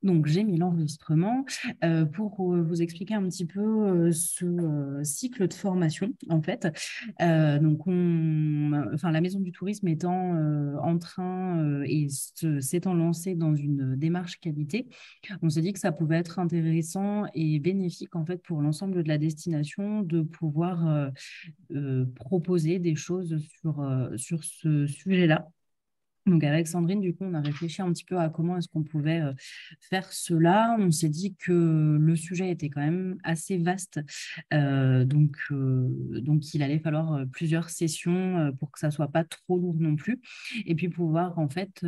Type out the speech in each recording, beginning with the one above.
Donc, j'ai mis l'enregistrement pour vous expliquer un petit peu ce cycle de formation, en fait. Enfin, la Maison du Tourisme étant en train et s'étant lancée dans une démarche qualité, on s'est dit que ça pouvait être intéressant et bénéfique, en fait, pour l'ensemble de la destination de pouvoir proposer des choses sur ce sujet-là. Donc avec Sandrine, du coup, on a réfléchi un petit peu à comment est-ce qu'on pouvait faire cela. On s'est dit que le sujet était quand même assez vaste, donc il allait falloir plusieurs sessions pour que ça soit pas trop lourd non plus. Et puis pouvoir en fait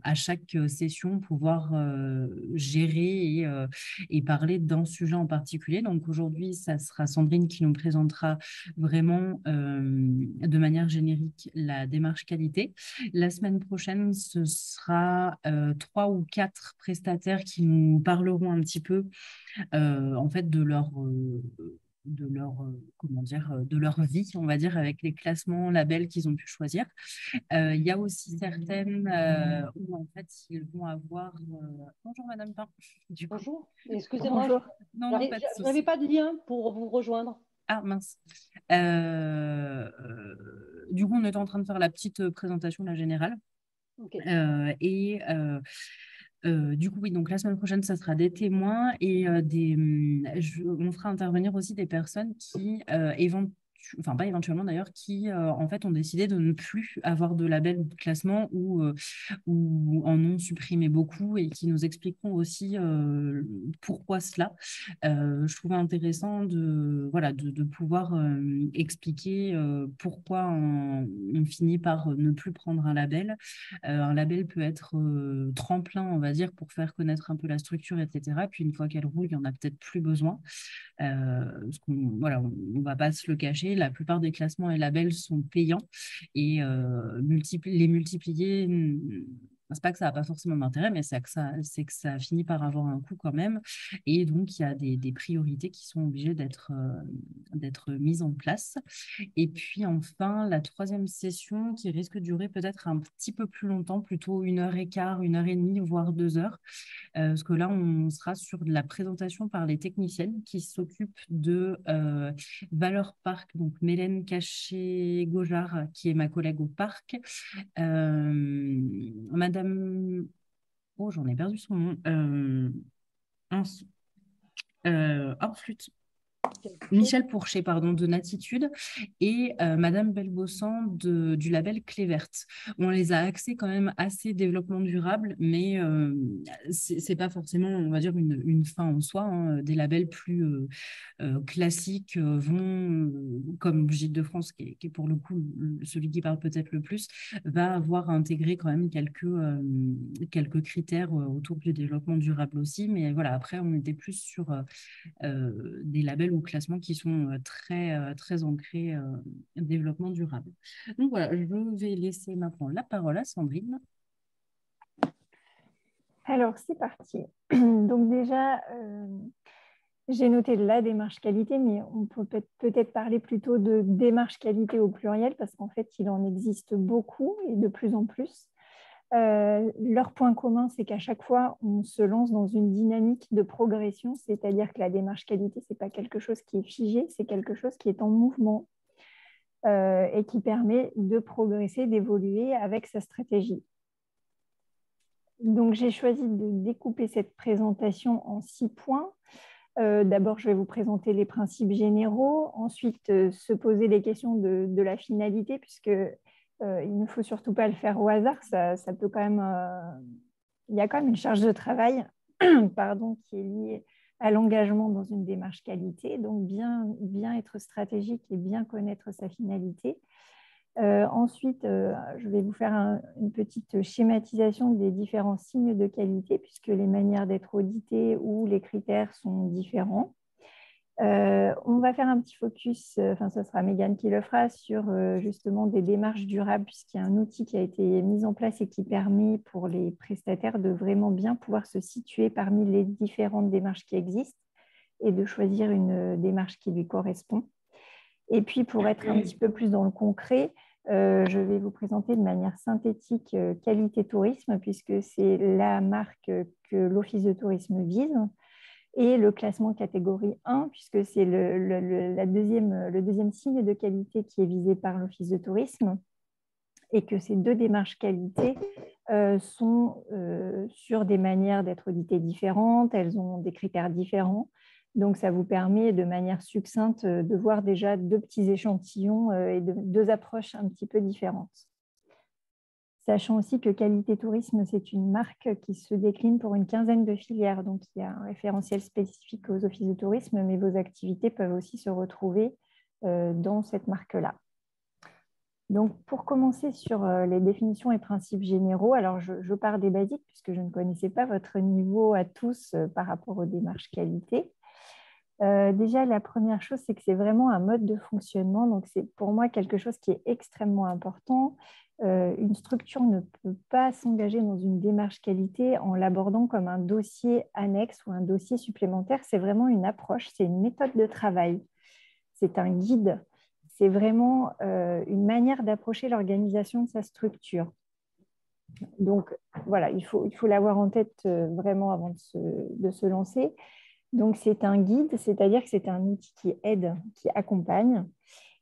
à chaque session pouvoir gérer et parler d'un sujet en particulier. Donc aujourd'hui, ça sera Sandrine qui nous présentera vraiment de manière générique la démarche qualité. La semaine prochaine, ce sera 3 ou 4 prestataires qui nous parleront un petit peu en fait comment dire, de leur vie, on va dire, avec les classements, labels qu'ils ont pu choisir. Il y a aussi certaines où en fait ils vont avoir. Bonjour Madame Pain. Du coup. Bonjour, excusez-moi, Bonjour. Non, non, pas de je n'avais souci. pas de lien pour vous rejoindre. Ah mince. Du coup, on est en train de faire la petite présentation, la générale. Ok. Du coup, oui, donc la semaine prochaine, ça sera des témoins et on fera intervenir aussi des personnes qui, enfin pas éventuellement d'ailleurs, qui en fait ont décidé de ne plus avoir de label ou de classement ou en ont supprimé beaucoup et qui nous expliqueront aussi pourquoi cela. Je trouvais intéressant de pouvoir expliquer pourquoi on finit par ne plus prendre un label. Un label peut être tremplin, on va dire, pour faire connaître un peu la structure, etc. Puis une fois qu'elle roule, il n'y en a peut-être plus besoin. Parce qu'on voilà, on va pas se le cacher, la plupart des classements et labels sont payants et les multiplier, c'est pas que ça n'a pas forcément d'intérêt, mais c'est que ça finit par avoir un coût quand même. Et donc, il y a des priorités qui sont obligées d'être mises en place. Et puis enfin, la troisième session qui risque de durer peut-être un petit peu plus longtemps, plutôt 1 heure et quart, 1 heure et demie, voire 2 heures. Parce que là, on sera sur de la présentation par les techniciennes qui s'occupent de Valeur Parc, donc Mélène Caché-Gaujard, qui est ma collègue au parc. Madame, oh, j'en ai perdu son nom. Mince. Flûte. Quelque chose. Michel Pourchet, pardon, de Natitude et Madame Belbossan du label Clé Verte. On les a axés quand même assez développement durable, mais c'est pas forcément, on va dire, une fin en soi, hein. Des labels plus classiques comme Gîtes de France, qui est pour le coup celui qui parle peut-être le plus, va avoir intégré quand même quelques critères autour du développement durable aussi. Mais voilà, après, on était plus sur des labels ou classements qui sont très ancrés développement durable. Donc voilà, je vais laisser maintenant la parole à Sandrine. Alors, c'est parti. Donc déjà, j'ai noté la démarche qualité, mais on peut peut-être parler plutôt de démarche qualité au pluriel, parce qu'en fait, il en existe beaucoup et de plus en plus. Leur point commun, c'est qu'à chaque fois, on se lance dans une dynamique de progression, c'est-à-dire que la démarche qualité, ce n'est pas quelque chose qui est figé, c'est quelque chose qui est en mouvement et qui permet de progresser, d'évoluer avec sa stratégie. Donc, j'ai choisi de découper cette présentation en 6 points. D'abord, je vais vous présenter les principes généraux. Ensuite, se poser les questions de la finalité, puisque il ne faut surtout pas le faire au hasard. Ça peut quand même, il y a quand même une charge de travail pardon, qui est liée à l'engagement dans une démarche qualité. Donc, bien être stratégique et bien connaître sa finalité. Ensuite, je vais vous faire une petite schématisation des différents signes de qualité, puisque les manières d'être audité ou les critères sont différents. On va faire un petit focus, enfin ce sera Mégane qui le fera, sur justement des démarches durables, puisqu'il y a un outil qui a été mis en place et qui permet pour les prestataires de vraiment bien pouvoir se situer parmi les différentes démarches qui existent et de choisir une démarche qui lui correspond. Et puis, pour être un petit peu plus dans le concret, Je vais vous présenter de manière synthétique Qualité Tourisme, puisque c'est la marque que l'Office de tourisme vise, et le classement catégorie 1, puisque c'est le deuxième signe de qualité qui est visé par l'Office de tourisme, et que ces deux démarches qualité sont sur des manières d'être auditées différentes, elles ont des critères différents. Donc, ça vous permet de manière succincte de voir déjà deux petits échantillons et deux approches un petit peu différentes. Sachant aussi que Qualité Tourisme, c'est une marque qui se décline pour une quinzaine de filières. Donc, il y a un référentiel spécifique aux offices de tourisme, mais vos activités peuvent aussi se retrouver dans cette marque-là. Donc, pour commencer sur les définitions et principes généraux, alors je pars des basiques puisque je ne connaissais pas votre niveau à tous par rapport aux démarches qualité. Déjà, la première chose, c'est que c'est vraiment un mode de fonctionnement. Donc, c'est pour moi quelque chose qui est extrêmement important. Une structure ne peut pas s'engager dans une démarche qualité en l'abordant comme un dossier annexe ou un dossier supplémentaire. C'est vraiment une approche, c'est une méthode de travail, c'est un guide. C'est vraiment une manière d'approcher l'organisation de sa structure. Donc, voilà, il faut l'avoir en tête vraiment avant de se lancer. Donc, c'est un guide, c'est-à-dire que c'est un outil qui aide, qui accompagne,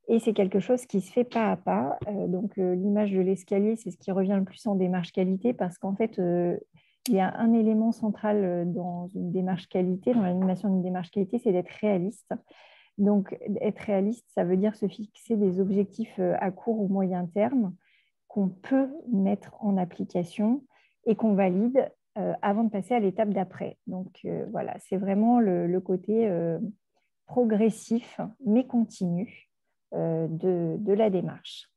et c'est quelque chose qui se fait pas à pas. Donc, l'image de l'escalier, c'est ce qui revient le plus en démarche qualité, parce qu'en fait, il y a un élément central dans une démarche qualité, dans l'animation d'une démarche qualité, c'est d'être réaliste. Donc, être réaliste, ça veut dire se fixer des objectifs à court ou moyen terme qu'on peut mettre en application et qu'on valide avant de passer à l'étape d'après. Donc, voilà, c'est vraiment le côté progressif, mais continu de la démarche.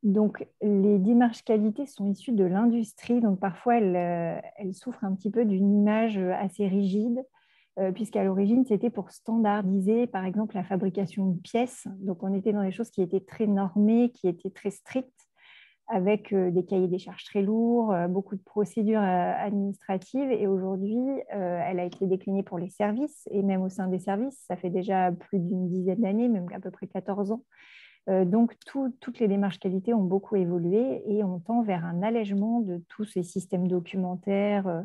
Donc, les démarches qualité sont issues de l'industrie. Donc, parfois, elles souffrent un petit peu d'une image assez rigide, puisqu'à l'origine, c'était pour standardiser, par exemple, la fabrication de pièces. Donc, on était dans des choses qui étaient très normées, qui étaient très strictes, avec des cahiers des charges très lourds, beaucoup de procédures administratives. Et aujourd'hui, elle a été déclinée pour les services, et même au sein des services, ça fait déjà plus d'une dizaine d'années, même à peu près 14 ans. Donc, toutes les démarches qualité ont beaucoup évolué et on tend vers un allègement de tous ces systèmes documentaires.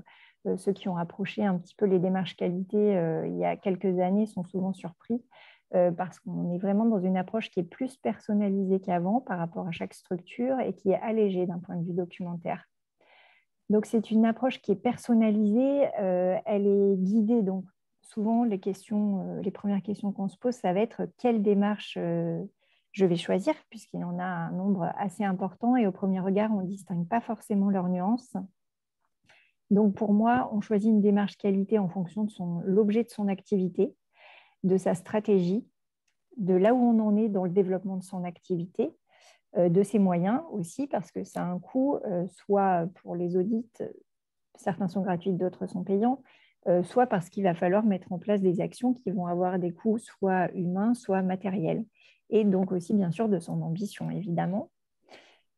Ceux qui ont approché un petit peu les démarches qualité il y a quelques années sont souvent surpris parce qu'on est vraiment dans une approche qui est plus personnalisée qu'avant par rapport à chaque structure et qui est allégée d'un point de vue documentaire. Donc, c'est une approche qui est personnalisée, elle est guidée. Donc, souvent, les premières questions qu'on se pose, ça va être quelle démarche je vais choisir, puisqu'il y en a un nombre assez important et au premier regard, on ne distingue pas forcément leurs nuances. Donc, pour moi, on choisit une démarche qualité en fonction de l'objet de son activité, de sa stratégie, de là où on en est dans le développement de son activité, de ses moyens aussi, parce que ça a un coût, soit pour les audits, certains sont gratuits, d'autres sont payants, soit parce qu'il va falloir mettre en place des actions qui vont avoir des coûts soit humains, soit matériels. Et donc aussi, bien sûr, de son ambition, évidemment.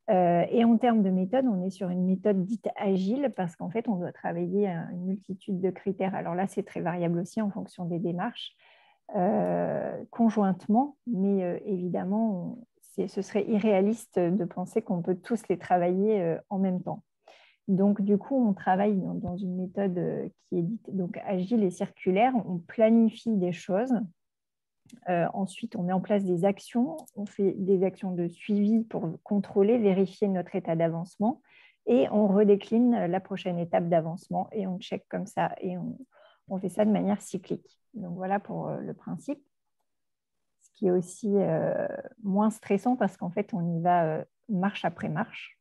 Et en termes de méthode, on est sur une méthode dite agile parce qu'en fait, on doit travailler à une multitude de critères. Alors là, c'est très variable aussi en fonction des démarches, conjointement, mais évidemment, ce serait irréaliste de penser qu'on peut tous les travailler en même temps. Donc, du coup, on travaille dans une méthode qui est dite donc, agile et circulaire. On planifie des choses. Ensuite, on met en place des actions. On fait des actions de suivi pour contrôler, vérifier notre état d'avancement. Et on redécline la prochaine étape d'avancement et on check comme ça. Et on fait ça de manière cyclique. Donc, voilà pour le principe. Ce qui est aussi moins stressant parce qu'en fait, on y va marche après marche.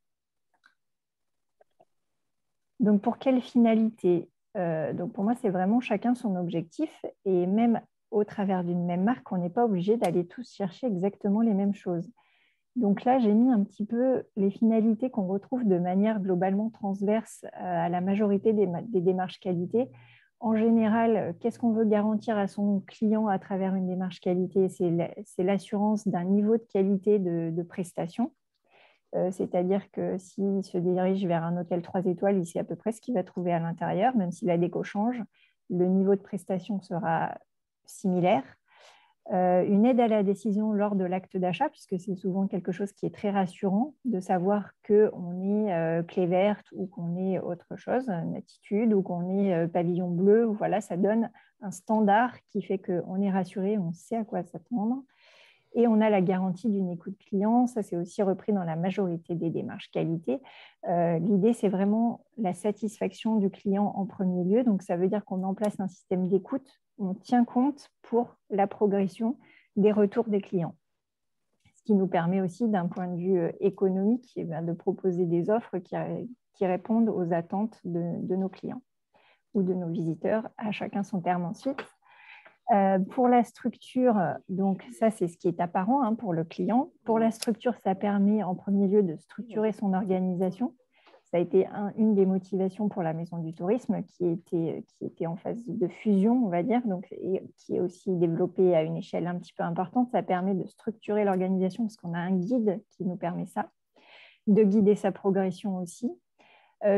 Donc, pour quelle finalité? Donc, pour moi, c'est vraiment chacun son objectif. Et même au travers d'une même marque, on n'est pas obligé d'aller tous chercher exactement les mêmes choses. Donc là, j'ai mis un petit peu les finalités qu'on retrouve de manière globalement transverse à la majorité des démarches qualité. En général, qu'est-ce qu'on veut garantir à son client à travers une démarche qualité? C'est l'assurance d'un niveau de qualité de prestation. C'est-à-dire que s'il se dirige vers un hôtel 3 étoiles, il sait à peu près ce qu'il va trouver à l'intérieur, même si la déco change, le niveau de prestation sera similaire. une aide à la décision lors de l'acte d'achat, puisque c'est souvent quelque chose qui est très rassurant de savoir qu'on est clé verte ou qu'on est autre chose, une attitude, ou qu'on est pavillon bleu. Voilà, ça donne un standard qui fait qu'on est rassuré, on sait à quoi s'attendre. Et on a la garantie d'une écoute client. Ça, c'est aussi repris dans la majorité des démarches qualité. L'idée, c'est vraiment la satisfaction du client en premier lieu. Donc, ça veut dire qu'on met en place un système d'écoute. On tient compte pour la progression des retours des clients. Ce qui nous permet aussi, d'un point de vue économique, de proposer des offres qui répondent aux attentes de nos clients ou de nos visiteurs, à chacun son terme ensuite. Pour la structure, donc ça c'est ce qui est apparent pour le client. Pour la structure, ça permet en premier lieu de structurer son organisation. Ça a été une des motivations pour la Maison du Tourisme qui était en phase de fusion, on va dire, donc, et qui est aussi développée à une échelle un petit peu importante. Ça permet de structurer l'organisation parce qu'on a un guide qui nous permet ça, de guider sa progression aussi.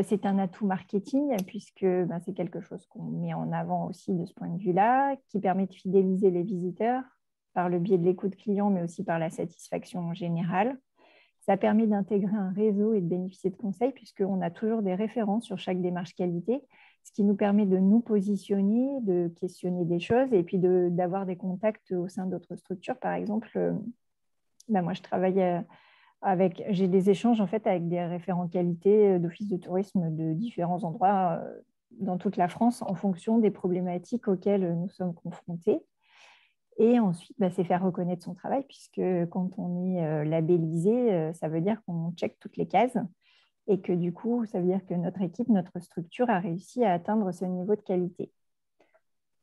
C'est un atout marketing puisque c'est quelque chose qu'on met en avant aussi de ce point de vue-là, qui permet de fidéliser les visiteurs par le biais de l'écoute client, mais aussi par la satisfaction générale. Ça permet d'intégrer un réseau et de bénéficier de conseils puisqu'on a toujours des références sur chaque démarche qualité, ce qui nous permet de nous positionner, de questionner des choses et puis d'avoir des contacts au sein d'autres structures. Par exemple, moi je travaille j'ai des échanges en fait avec des référents qualité d'office de tourisme de différents endroits dans toute la France en fonction des problématiques auxquelles nous sommes confrontés. Et ensuite, c'est faire reconnaître son travail puisque quand on est labellisé, ça veut dire qu'on check toutes les cases et que du coup, ça veut dire que notre équipe, notre structure a réussi à atteindre ce niveau de qualité.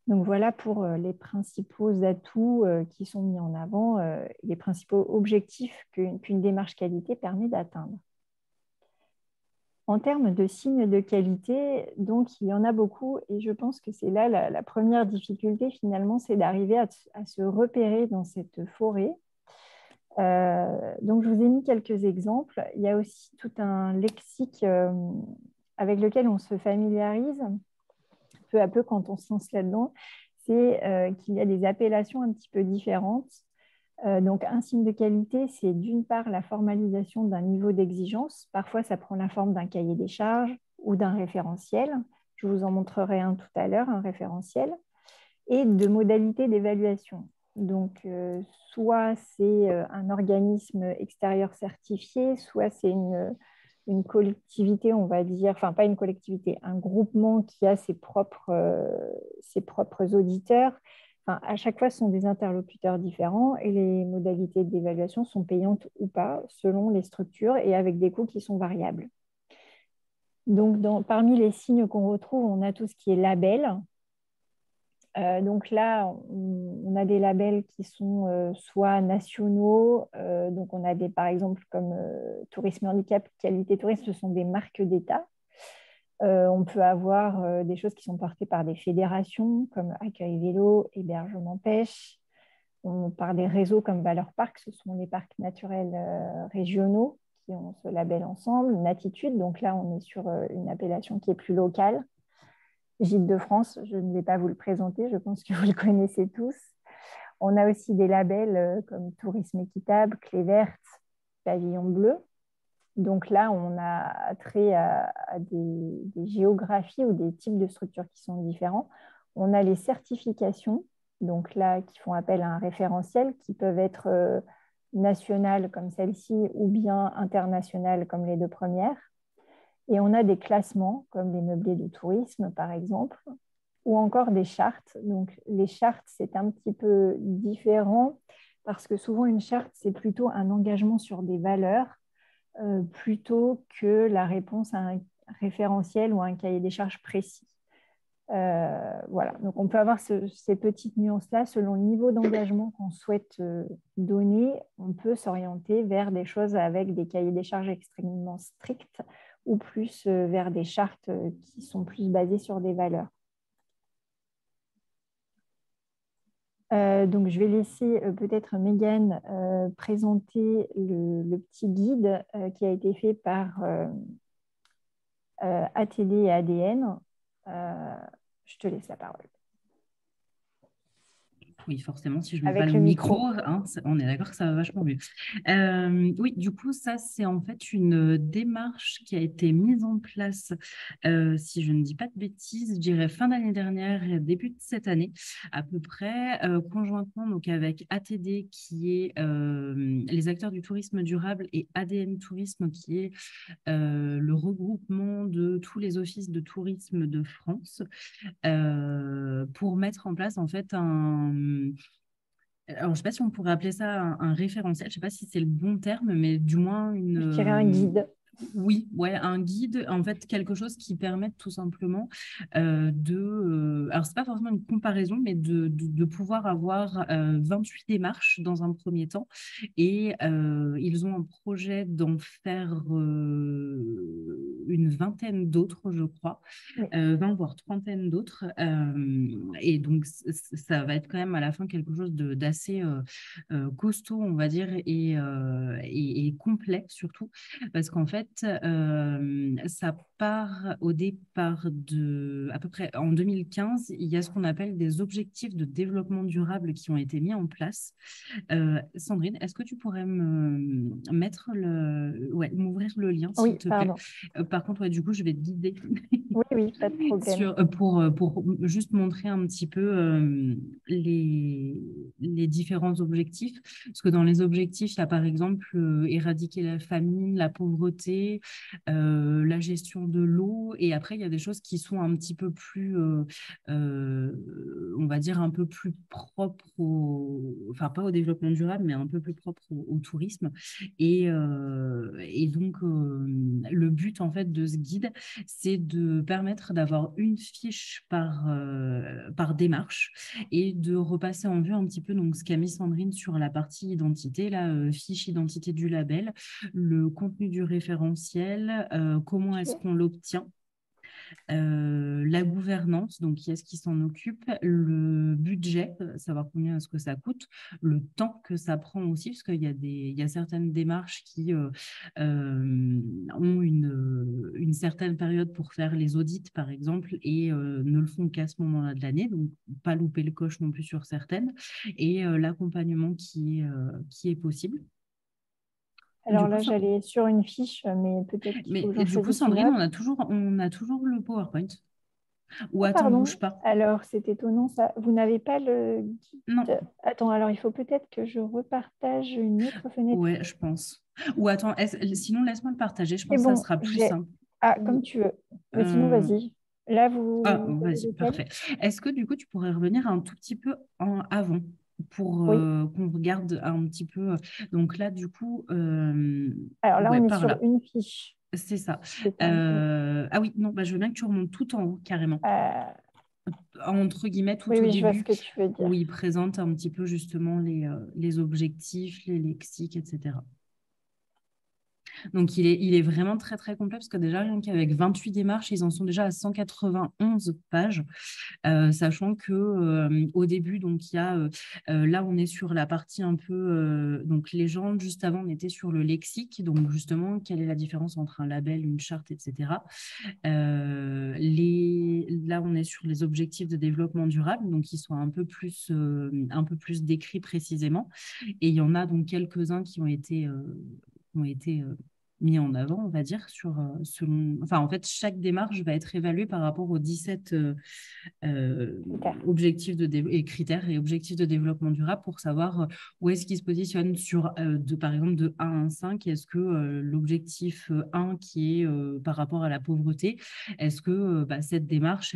Donc voilà pour les principaux atouts qui sont mis en avant, les principaux objectifs qu'une démarche qualité permet d'atteindre. En termes de signes de qualité, donc il y en a beaucoup et je pense que c'est là la première difficulté finalement, c'est d'arriver à se repérer dans cette forêt. Donc je vous ai mis quelques exemples. Il y a aussi tout un lexique avec lequel on se familiarise peu à peu quand on se lance là-dedans, c'est qu'il y a des appellations un petit peu différentes. Donc, un signe de qualité, c'est d'une part la formalisation d'un niveau d'exigence. Parfois, ça prend la forme d'un cahier des charges ou d'un référentiel. Je vous en montrerai un tout à l'heure, un référentiel. Et de modalités d'évaluation. Donc, soit c'est un organisme extérieur certifié, soit c'est une collectivité, on va dire, enfin pas une collectivité, un groupement qui a ses propres auditeurs. Enfin, à chaque fois, ce sont des interlocuteurs différents et les modalités d'évaluation sont payantes ou pas selon les structures et avec des coûts qui sont variables. Donc, parmi les signes qu'on retrouve, on a tout ce qui est label. Donc là, on a des labels qui sont soit nationaux, donc on a par exemple comme Tourisme et Handicap, Qualité Tourisme, ce sont des marques d'État. On peut avoir des choses qui sont portées par des fédérations comme Accueil Vélo, Hébergement Pêche, par des réseaux comme Valeurs Parc, ce sont les parcs naturels régionaux qui ont ce label ensemble. Natitude, donc là on est sur une appellation qui est plus locale. Gîtes de France, je ne vais pas vous le présenter, je pense que vous le connaissez tous. On a aussi des labels comme Tourisme équitable, Clé verte, Pavillon bleu. Donc là, on a trait à des géographies ou des types de structures qui sont différents. On a les certifications, donc là, qui font appel à un référentiel, qui peuvent être nationales comme celle-ci ou bien internationales comme les deux premières. Et on a des classements, comme les meublés de tourisme, par exemple, ou encore des chartes. Donc, les chartes, c'est un petit peu différent parce que souvent, une charte, c'est plutôt un engagement sur des valeurs plutôt que la réponse à un référentiel ou à un cahier des charges précis. Voilà, donc on peut avoir ces petites nuances-là. Selon le niveau d'engagement qu'on souhaite donner, on peut s'orienter vers des choses avec des cahiers des charges extrêmement stricts ou plus vers des chartes qui sont plus basées sur des valeurs. Donc, je vais laisser peut-être Mégane présenter le petit guide qui a été fait par ATD et ADN. Je te laisse la parole. Oui, forcément, si je mets pas avec le le micro, micro. hein, on est d'accord que ça va vachement mieux. Oui, du coup, ça, c'est en fait une démarche qui a été mise en place, si je ne dis pas de bêtises, je dirais fin d'année dernière et début de cette année, à peu près, conjointement donc avec ATD, qui est les acteurs du tourisme durable, et ADN Tourisme, qui est le regroupement de tous les offices de tourisme de France, pour mettre en place en fait alors, je ne sais pas si on pourrait appeler ça un référentiel, je ne sais pas si c'est le bon terme, mais du moins Je dirais un guide. oui, ouais, un guide, en fait, quelque chose qui permette tout simplement alors, c'est pas forcément une comparaison, mais de pouvoir avoir 28 démarches dans un premier temps. Et ils ont un projet d'en faire une vingtaine d'autres, je crois, Oui. 20 voire trentaine d'autres. Et donc, ça va être quand même à la fin quelque chose d'assez costaud, on va dire, et complet surtout, parce qu'en fait, ça part au départ à peu près en 2015, il y a ce qu'on appelle des objectifs de développement durable qui ont été mis en place. Sandrine, est-ce que tu pourrais m'ouvrir le lien, s'il Oui, te plaît? pardon. Par contre, ouais, du coup, je vais te guider Oui, oui, pas de problème. pour juste montrer un petit peu les différents objectifs. Parce que dans les objectifs, il y a par exemple éradiquer la famine, la pauvreté, la gestion de l'eau. Et après, il y a des choses qui sont un petit peu plus, euh, on va dire, un peu plus propres enfin pas au développement durable, mais un peu plus propres au tourisme. Et donc, le but en fait de ce guide, c'est de permettre d'avoir une fiche par démarche et de repasser en vue un petit peu donc, ce qu'a mis Sandrine sur la partie identité, la fiche identité du label, le contenu du référentiel, comment est-ce qu'on l'obtient, la gouvernance, donc qui est-ce qui s'en occupe, le budget, savoir combien est-ce que ça coûte, le temps que ça prend aussi, parce qu'il y a il y a certaines démarches qui ont une certaine période pour faire les audits, par exemple, et ne le font qu'à ce moment-là de l'année, donc pas louper le coche non plus sur certaines, et l'accompagnement qui est possible. Du Alors coup, là, j'allais sur une fiche, mais peut-être qu'il faut que j'en du coup, choisisse une Sandrine, autre. on a toujours le PowerPoint. Ou Ah, attends, pardon. bouge pas. Alors, c'est étonnant ça. Vous n'avez pas le Non. guide. Attends, alors il faut peut-être que je repartage une autre fenêtre. Ouais, je pense. Ou attends, sinon laisse-moi le partager, je C'est pense que ça bon, sera plus j'ai. simple. Ah, comme Ou, tu veux. Mais sinon, euh, vas-y. Là, Ah, vous avez vas-y, lequel? parfait. Est-ce que du coup, tu pourrais revenir un tout petit peu en avant pour Oui. qu'on regarde un petit peu. Donc là, du coup, Alors là, ouais, on est par sur là. une fiche. C'est ça. C'est un peu. Ah oui, non, bah, je veux bien que tu remontes tout en haut, carrément. Euh, Entre guillemets, Oui, tout au oui, je vois ce début, que tu veux où dire. il présente un petit peu justement les objectifs, les lexiques, etc. Donc, il est vraiment très, très complet parce que déjà, rien qu'avec 28 démarches, ils en sont déjà à 191 pages, sachant que au début, donc, il y a, là, on est sur la partie un peu, donc, légende. Juste avant, on était sur le lexique. Donc, justement, quelle est la différence entre un label, une charte, etc. Là, on est sur les objectifs de développement durable, donc, qui sont un peu plus décrits précisément. Et il y en a donc quelques-uns qui ont été mis en avant, on va dire, enfin, en fait, chaque démarche va être évaluée par rapport aux 17 Super. objectifs et critères et objectifs de développement durable pour savoir où est-ce qu'ils se positionnent par exemple, de 1 à 5. Est-ce que l'objectif 1 qui est par rapport à la pauvreté, est-ce que bah, cette démarche,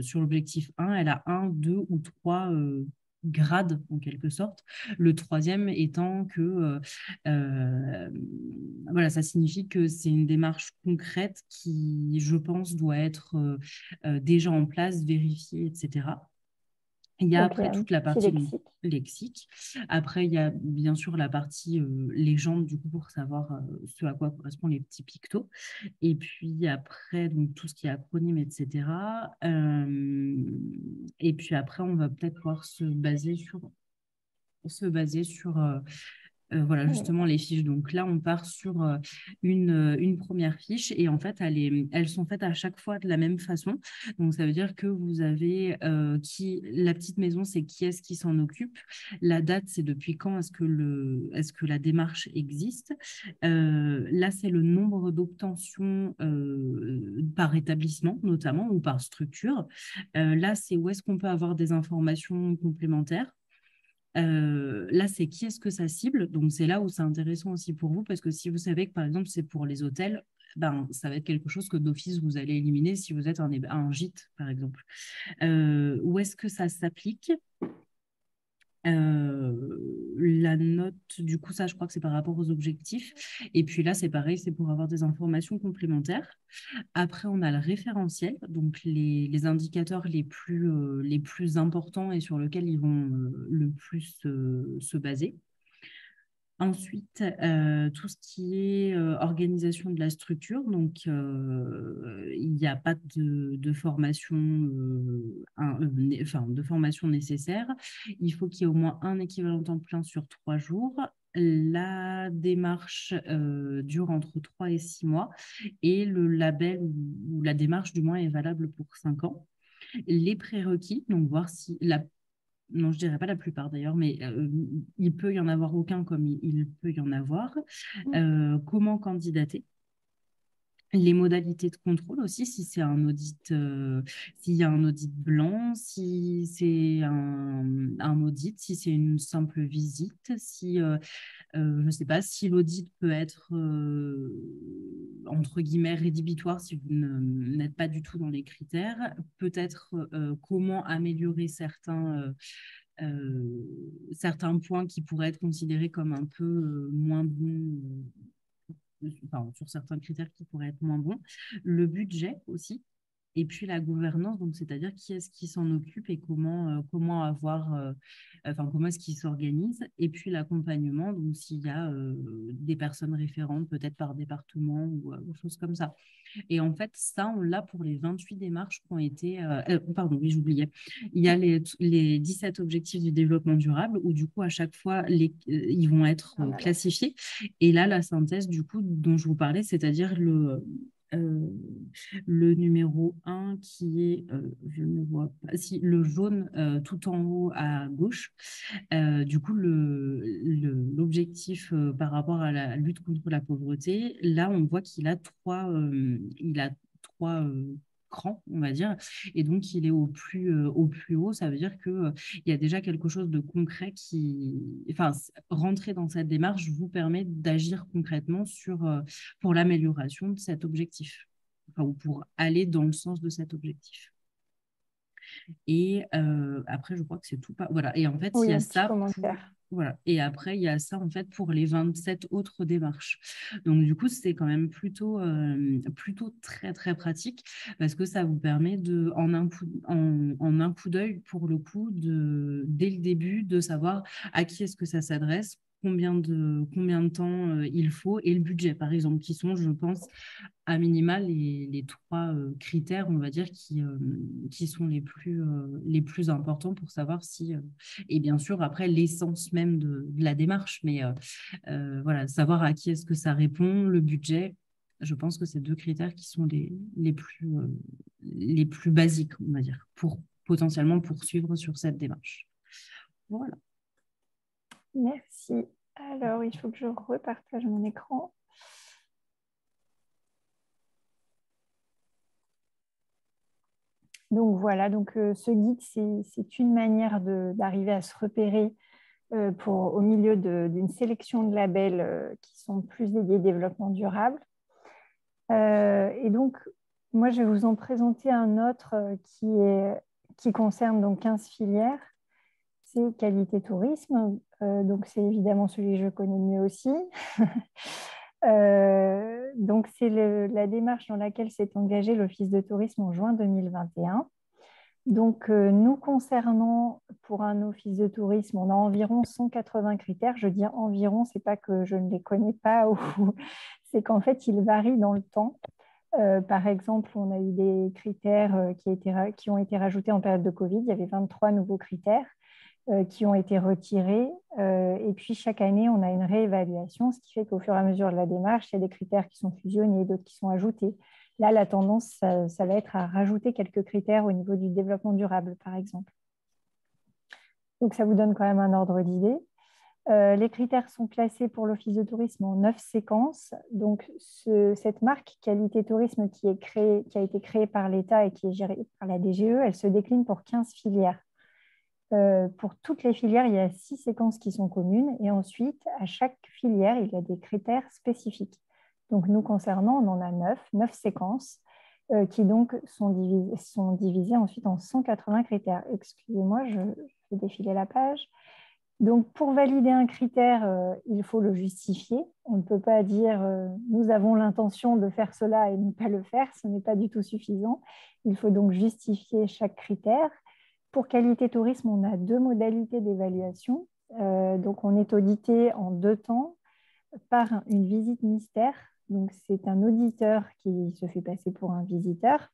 sur l'objectif 1, elle a 1, 2 ou 3 grade en quelque sorte. Le troisième étant que voilà, ça signifie que c'est une démarche concrète qui, je pense, doit être déjà en place, vérifiée, etc. Il y a Donc, il y après a un toute la petit partie donc, lexique. lexique. Après, il y a bien sûr la partie légende, du coup, pour savoir ce à quoi correspondent les petits pictos. Et puis après, donc, tout ce qui est acronyme, etc. Et puis après, on va peut-être pouvoir se baser sur Voilà, Oui. justement, les fiches. Donc là, on part sur une première fiche et en fait, elles sont faites à chaque fois de la même façon. Donc, ça veut dire que vous avez la petite maison, c'est qui est-ce qui s'en occupe. La date, c'est depuis quand est-ce que la démarche existe. Là, c'est le nombre d'obtentions par établissement, notamment, ou par structure. Là, c'est où est-ce qu'on peut avoir des informations complémentaires. Là, c'est qui est-ce que ça cible. Donc, c'est là où c'est intéressant aussi pour vous, parce que si vous savez que, par exemple, c'est pour les hôtels, ben, ça va être quelque chose que d'office, vous allez éliminer si vous êtes un gîte, par exemple. Où est-ce que ça s'applique? La note, du coup, ça, je crois que c'est par rapport aux objectifs. Et puis là, c'est pareil, c'est pour avoir des informations complémentaires. Après, on a le référentiel, donc les indicateurs les plus importants et sur lesquels ils vont le plus se baser. Ensuite, tout ce qui est organisation de la structure, donc il n'y a pas de formation, enfin, de formation nécessaire. Il faut qu'il y ait au moins un équivalent temps plein sur 3 jours. La démarche dure entre 3 et 6 mois et le label ou la démarche du moins est valable pour 5 ans. Les prérequis, donc voir si non, je dirais pas la plupart d'ailleurs, mais il peut y en avoir aucun comme il peut y en avoir. Comment candidater? Les modalités de contrôle aussi, si c'est un audit, s'il y a un audit blanc, si c'est un audit, si c'est une simple visite, si je ne sais pas si l'audit peut être, entre guillemets, rédhibitoire si vous n'êtes pas du tout dans les critères. Peut-être comment améliorer certains points qui pourraient être considérés comme un peu moins bons, enfin, sur certains critères qui pourraient être moins bons. Le budget aussi. Et puis la gouvernance, donc c'est-à-dire qui est-ce qui s'en occupe et comment avoir, enfin comment est-ce qu'il s'organise. Et puis l'accompagnement, donc s'il y a des personnes référentes, peut-être par département ou choses comme ça. Et en fait, ça, on l'a pour les 28 démarches qui ont été. Pardon, oui, j'oubliais. Il y a les 17 objectifs du développement durable où, du coup, à chaque fois, ils vont être classifiés. Et là, la synthèse, du coup, dont je vous parlais, c'est-à-dire euh, le numéro 1 qui est, je ne vois pas, si, le jaune tout en haut à gauche. Du coup, l'objectif par rapport à la lutte contre la pauvreté, là, on voit il a trois crans, on va dire, et donc il est au plus haut. Ça veut dire que il y a déjà quelque chose de concret enfin, rentrer dans cette démarche vous permet d'agir concrètement pour l'amélioration de cet objectif, enfin, ou pour aller dans le sens de cet objectif. Et après, je crois que c'est tout. Voilà. Et en fait, il Oui, y a un petit ça commentaire. voilà. Et après, il y a ça en fait pour les 27 autres démarches. Donc, du coup, c'est quand même plutôt très, très pratique parce que ça vous permet en un coup d'œil, pour le coup, dès le début, de savoir à qui est-ce que ça s'adresse, combien de temps il faut et le budget, par exemple, qui sont, je pense, à minima les trois critères, on va dire, qui sont les plus importants pour savoir si, et bien sûr, après, l'essence même de la démarche, mais voilà, savoir à qui est-ce que ça répond, le budget, je pense que c'est deux critères qui sont les plus basiques, on va dire, pour potentiellement poursuivre sur cette démarche. Voilà. Merci. Alors, il faut que je repartage mon écran. Donc voilà, ce guide, c'est une manière d'arriver à se repérer au milieu d'une sélection de labels qui sont plus dédiés au développement durable. Et donc, moi, je vais vous en présenter un autre qui concerne donc 15 filières. C'est qualité tourisme. Donc, c'est évidemment celui que je connais mieux aussi. Donc, c'est la démarche dans laquelle s'est engagé l'Office de tourisme en juin 2021. Donc, nous concernant, pour un office de tourisme, on a environ 180 critères. Je dis environ, ce n'est pas que je ne les connais pas, c'est qu'en fait, ils varient dans le temps. Par exemple, on a eu des critères qui ont été rajoutés en période de Covid. Il y avait 23 nouveaux critères. qui ont été retirés. Et puis, chaque année, on a une réévaluation, ce qui fait qu'au fur et à mesure de la démarche, il y a des critères qui sont fusionnés, d'autres qui sont ajoutés. Là, la tendance, ça va être à rajouter quelques critères au niveau du développement durable, par exemple. Donc, ça vous donne quand même un ordre d'idée. Les critères sont classés pour l'Office de tourisme en 9 séquences. Donc, cette marque Qualité Tourisme qui a été créée par l'État et qui est gérée par la DGE, elle se décline pour 15 filières. Pour toutes les filières, il y a 6 séquences qui sont communes. Et ensuite, à chaque filière, il y a des critères spécifiques. Donc, nous concernant, on en a 9 séquences qui donc sont divisées ensuite en 180 critères. Excusez-moi, je vais défiler la page. Donc, pour valider un critère, il faut le justifier. On ne peut pas dire nous avons l'intention de faire cela et ne pas le faire. Ce n'est pas du tout suffisant. Il faut donc justifier chaque critère. Pour qualité tourisme, on a 2 modalités d'évaluation. Donc, on est audité en 2 temps par une visite mystère. Donc, c'est un auditeur qui se fait passer pour un visiteur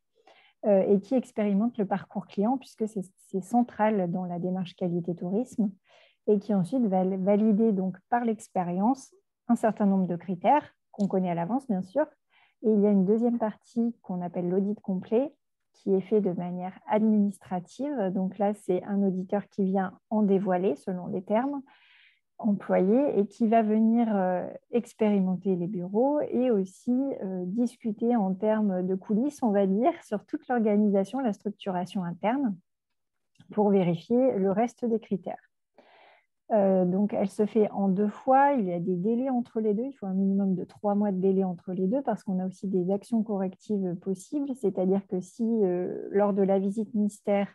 et qui expérimente le parcours client puisque c'est central dans la démarche qualité tourisme et qui ensuite va valider donc par l'expérience un certain nombre de critères qu'on connaît à l'avance, bien sûr. Et il y a une deuxième partie qu'on appelle l'audit complet qui est fait de manière administrative. Donc là, c'est un auditeur qui vient en dévoiler, selon les termes employés, et qui va venir expérimenter les bureaux et aussi discuter en termes de coulisses, on va dire, sur toute l'organisation, la structuration interne pour vérifier le reste des critères. Donc, elle se fait en 2 fois. Il y a des délais entre les deux. Il faut un minimum de 3 mois de délai entre les deux parce qu'on a aussi des actions correctives possibles. C'est-à-dire que si, lors de la visite mystère,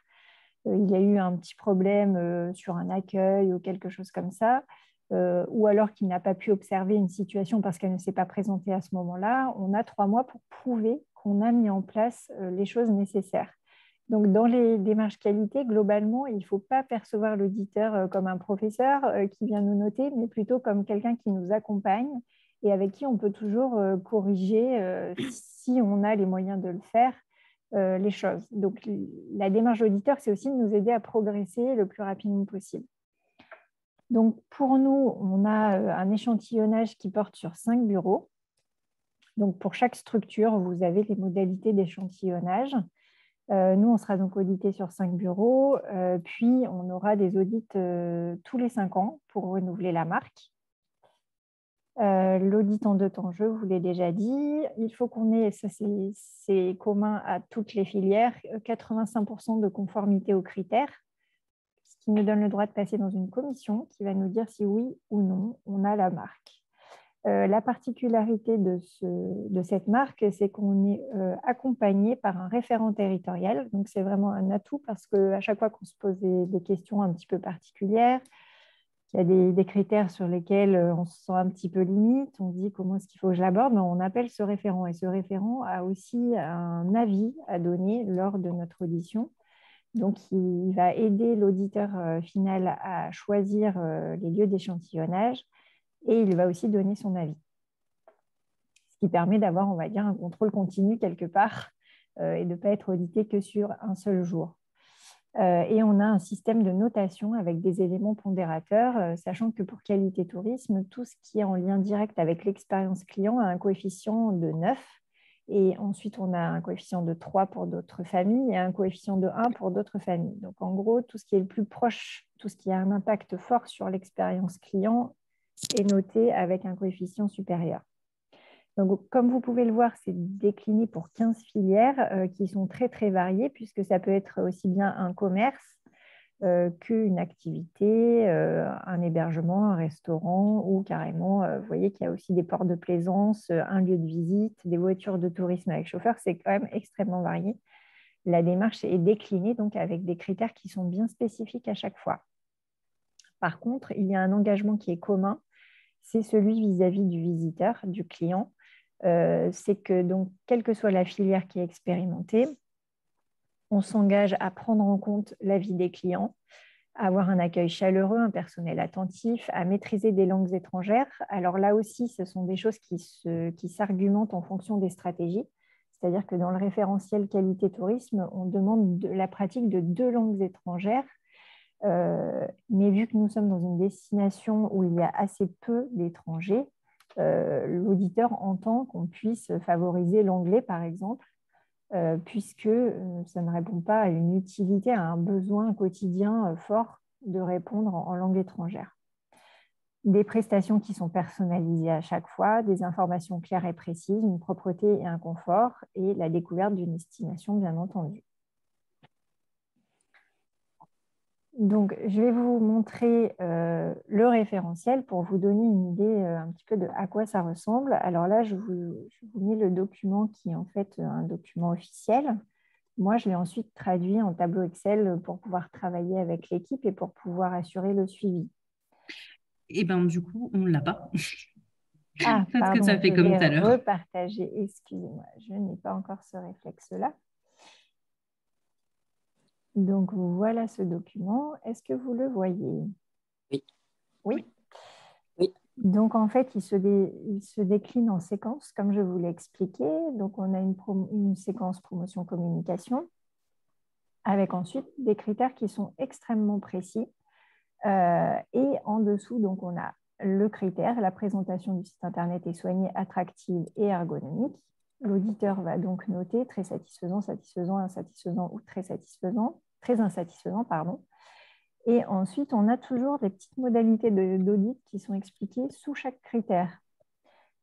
il y a eu un petit problème sur un accueil ou quelque chose comme ça, ou alors qu'il n'a pas pu observer une situation parce qu'elle ne s'est pas présentée à ce moment-là, on a 3 mois pour prouver qu'on a mis en place les choses nécessaires. Donc, dans les démarches qualité, globalement, il ne faut pas percevoir l'auditeur comme un professeur qui vient nous noter, mais plutôt comme quelqu'un qui nous accompagne et avec qui on peut toujours corriger, si on a les moyens de le faire, les choses. Donc, la démarche d'auditeur, c'est aussi de nous aider à progresser le plus rapidement possible. Donc, pour nous, on a un échantillonnage qui porte sur 5 bureaux. Donc, pour chaque structure, vous avez les modalités d'échantillonnage. Nous, on sera donc audité sur 5 bureaux, puis on aura des audits tous les 5 ans pour renouveler la marque. L'audit en 2 temps, je vous l'ai déjà dit. Il faut qu'on ait, ça c'est commun à toutes les filières, 85% de conformité aux critères, ce qui nous donne le droit de passer dans une commission qui va nous dire si oui ou non on a la marque. La particularité de cette marque, c'est qu'on est accompagné par un référent territorial. Donc, c'est vraiment un atout parce qu'à chaque fois qu'on se pose des questions un petit peu particulières, il y a des critères sur lesquels on se sent un petit peu limite, on se dit comment est-ce qu'il faut que je l'aborde, mais on appelle ce référent. Et ce référent a aussi un avis à donner lors de notre audition. Donc, il va aider l'auditeur final à choisir les lieux d'échantillonnage et il va aussi donner son avis. Ce qui permet d'avoir, on va dire, un contrôle continu quelque part et de ne pas être audité que sur un seul jour. Et on a un système de notation avec des éléments pondérateurs, sachant que pour qualité tourisme, tout ce qui est en lien direct avec l'expérience client a un coefficient de 9. Et ensuite, on a un coefficient de 3 pour d'autres familles et un coefficient de 1 pour d'autres familles. Donc, en gros, tout ce qui est le plus proche, tout ce qui a un impact fort sur l'expérience client est noté avec un coefficient supérieur. Donc, comme vous pouvez le voir, c'est décliné pour 15 filières qui sont très, très variées, puisque ça peut être aussi bien un commerce qu'une activité, un hébergement, un restaurant, ou carrément, vous voyez qu'il y a aussi des ports de plaisance, un lieu de visite, des voitures de tourisme avec chauffeur. C'est quand même extrêmement varié. La démarche est déclinée donc avec des critères qui sont bien spécifiques à chaque fois. Par contre, il y a un engagement qui est commun, c'est celui vis-à-vis du visiteur, du client. C'est que donc, quelle que soit la filière qui est expérimentée, on s'engage à prendre en compte l'avis des clients, à avoir un accueil chaleureux, un personnel attentif, à maîtriser des langues étrangères. Alors là aussi, ce sont des choses qui s'argumentent en fonction des stratégies. C'est-à-dire que dans le référentiel qualité tourisme, on demande la pratique de 2 langues étrangères Mais vu que nous sommes dans une destination où il y a assez peu d'étrangers, l'auditeur entend qu'on puisse favoriser l'anglais, par exemple, puisque ça ne répond pas à une utilité, à un besoin quotidien fort de répondre en langue étrangère. Des prestations qui sont personnalisées à chaque fois, des informations claires et précises, une propreté et un confort, et la découverte d'une destination, bien entendu. Donc, je vais vous montrer le référentiel pour vous donner une idée un petit peu de à quoi ça ressemble. Alors là, je vous mets le document qui est en fait un document officiel. Moi, je l'ai ensuite traduit en tableau Excel pour pouvoir travailler avec l'équipe et pour pouvoir assurer le suivi. Et ben du coup, on ne l'a pas. Ah, Parce que pardon, ça je fait comme vais tout à l'heure. repartager. Excusez-moi, je n'ai pas encore ce réflexe-là. Donc, voilà ce document. Est-ce que vous le voyez? Oui. Oui. Oui. Donc, en fait, il se décline en séquences, comme je vous l'ai expliqué. Donc, on a une séquence promotion-communication, avec ensuite des critères qui sont extrêmement précis. Et en dessous, donc, on a le critère, la présentation du site internet est soignée, attractive et ergonomique. L'auditeur va donc noter très satisfaisant, satisfaisant, insatisfaisant ou très satisfaisant, très insatisfaisant, pardon. Et ensuite, on a toujours des petites modalités d'audit qui sont expliquées sous chaque critère.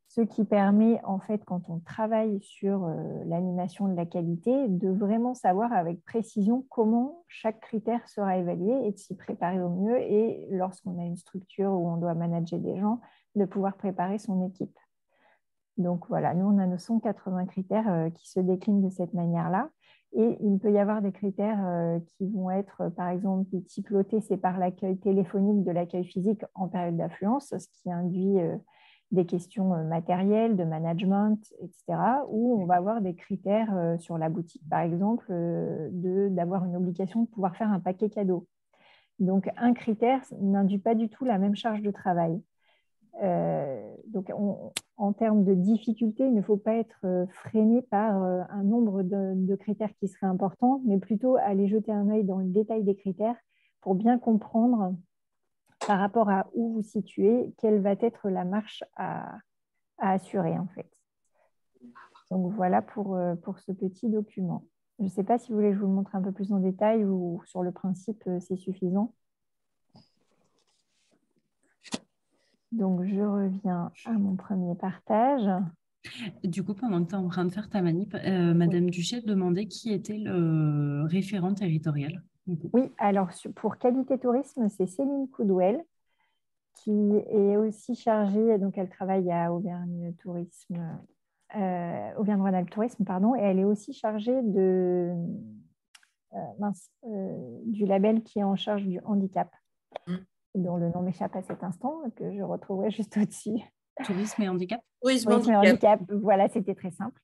Ce qui permet, en fait, quand on travaille sur l'animation de la qualité, de vraiment savoir avec précision comment chaque critère sera évalué et de s'y préparer au mieux. Et lorsqu'on a une structure où on doit manager des gens, de pouvoir préparer son équipe. Donc voilà, nous, on a nos 180 critères qui se déclinent de cette manière-là. Et il peut y avoir des critères qui vont être, par exemple, du type loté, c'est par l'accueil téléphonique de l'accueil physique en période d'affluence, ce qui induit des questions matérielles, de management, etc., où on va avoir des critères sur la boutique, par exemple, d'avoir une obligation de pouvoir faire un paquet cadeau. Donc, un critère n'induit pas du tout la même charge de travail. Donc, en termes de difficulté, il ne faut pas être freiné par un nombre de critères qui seraient importants, mais plutôt aller jeter un œil dans le détail des critères pour bien comprendre par rapport à où vous situez, quelle va être la marche à assurer en fait. Donc voilà pour ce petit document. Je ne sais pas si vous voulez que je vous le montre un peu plus en détail ou sur le principe c'est suffisant. Donc je reviens à mon premier partage. Du coup, pendant que tu es en train de faire ta manip, Madame Duché demandait qui était le référent territorial. Oui, alors pour Qualité Tourisme, c'est Céline Coudouel qui est aussi chargée, donc elle travaille à Auvergne Tourisme, Auvergne-Rhône-Alpes Tourisme, pardon, et elle est aussi chargée du label qui est en charge du handicap, dont le nom m'échappe à cet instant, que je retrouverai juste au-dessus. Tourisme et handicap. Tourisme et handicap, voilà, c'était très simple.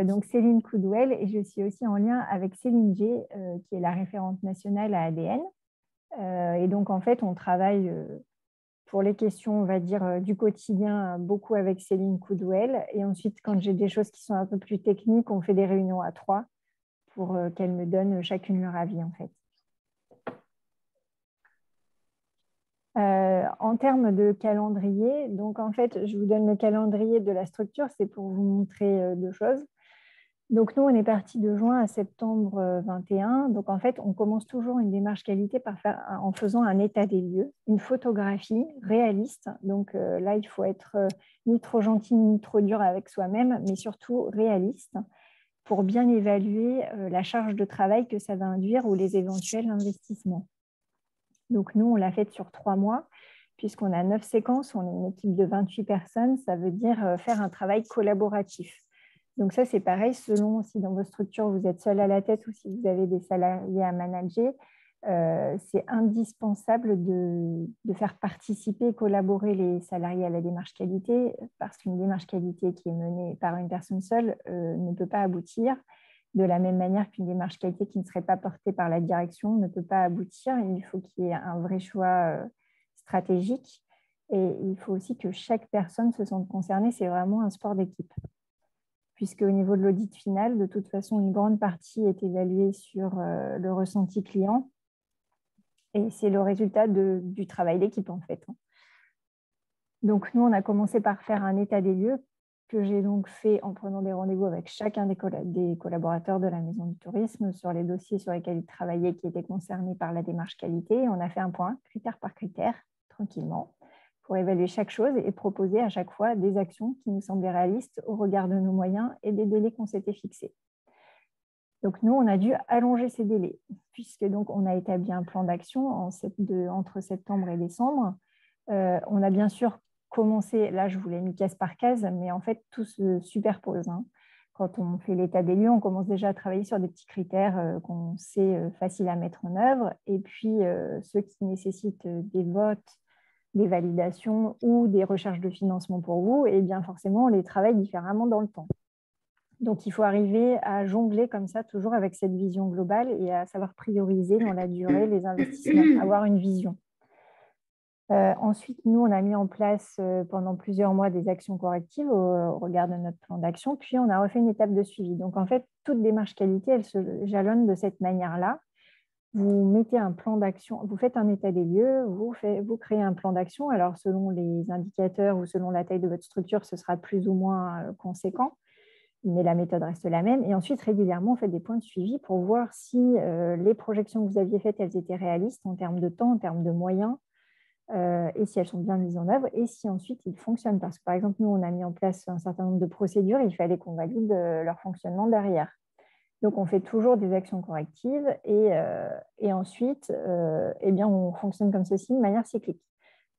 Donc Céline Coudouel, et je suis aussi en lien avec Céline G, qui est la référente nationale à ADN. Et donc en fait, on travaille pour les questions, on va dire, du quotidien, beaucoup avec Céline Coudouel. Et ensuite, quand j'ai des choses qui sont un peu plus techniques, on fait des réunions à 3 pour qu'elles me donnent chacune leur avis, en fait. En termes de calendrier, donc en fait, je vous donne le calendrier de la structure, c'est pour vous montrer deux choses. Donc nous, on est parti de juin à septembre 21. Donc en fait, on commence toujours une démarche qualité en faisant un état des lieux, une photographie réaliste. Donc là, il faut être ni trop gentil ni trop dur avec soi-même, mais surtout réaliste pour bien évaluer la charge de travail que ça va induire ou les éventuels investissements. Donc nous, on l'a fait sur 3 mois. Puisqu'on a 9 séquences, on est une équipe de 28 personnes, ça veut dire faire un travail collaboratif. Donc ça, c'est pareil, selon si dans vos structures, vous êtes seul à la tête ou si vous avez des salariés à manager, c'est indispensable de faire participer et collaborer les salariés à la démarche qualité, parce qu'une démarche qualité qui est menée par une personne seule ne peut pas aboutir. De la même manière qu'une démarche qualité qui ne serait pas portée par la direction ne peut pas aboutir. Il faut qu'il y ait un vrai choix stratégique. Et il faut aussi que chaque personne se sente concernée. C'est vraiment un sport d'équipe. Puisque au niveau de l'audit final, de toute façon, une grande partie est évaluée sur le ressenti client. Et c'est le résultat du travail d'équipe, en fait. Donc, nous, on a commencé par faire un état des lieux que j'ai donc fait en prenant des rendez-vous avec chacun des collaborateurs de la Maison du Tourisme sur les dossiers sur lesquels ils travaillaient qui étaient concernés par la démarche qualité. On a fait un point, critère par critère, tranquillement, pour évaluer chaque chose et proposer à chaque fois des actions qui nous semblaient réalistes au regard de nos moyens et des délais qu'on s'était fixés. Donc, nous, on a dû allonger ces délais, puisque donc, on a établi un plan d'action entre septembre et décembre. On a bien sûr commencé, là, je vous l'ai mis case par case, mais en fait, tout se superpose. Quand on fait l'état des lieux, on commence déjà à travailler sur des petits critères qu'on sait faciles à mettre en œuvre, et puis ceux qui nécessitent des votes, des validations ou des recherches de financement pour vous, et bien forcément, on les travaille différemment dans le temps. Donc, il faut arriver à jongler comme ça, toujours avec cette vision globale et à savoir prioriser dans la durée les investissements, avoir une vision. Ensuite, nous, on a mis en place pendant plusieurs mois des actions correctives au regard de notre plan d'action, puis on a refait une étape de suivi. Donc, en fait, toute démarche qualité, elle se jalonne de cette manière-là. Vous mettez un plan d'action, vous faites un état des lieux, vous créez un plan d'action. Alors, selon les indicateurs ou selon la taille de votre structure, ce sera plus ou moins conséquent, mais la méthode reste la même. Et ensuite, régulièrement, on fait des points de suivi pour voir si les projections que vous aviez faites, elles étaient réalistes en termes de temps, en termes de moyens, et si elles sont bien mises en œuvre, et si ensuite ils fonctionnent. Parce que, par exemple, nous, on a mis en place un certain nombre de procédures, il fallait qu'on valide leur fonctionnement derrière. Donc, on fait toujours des actions correctives, et ensuite, eh bien, on fonctionne comme ceci de manière cyclique.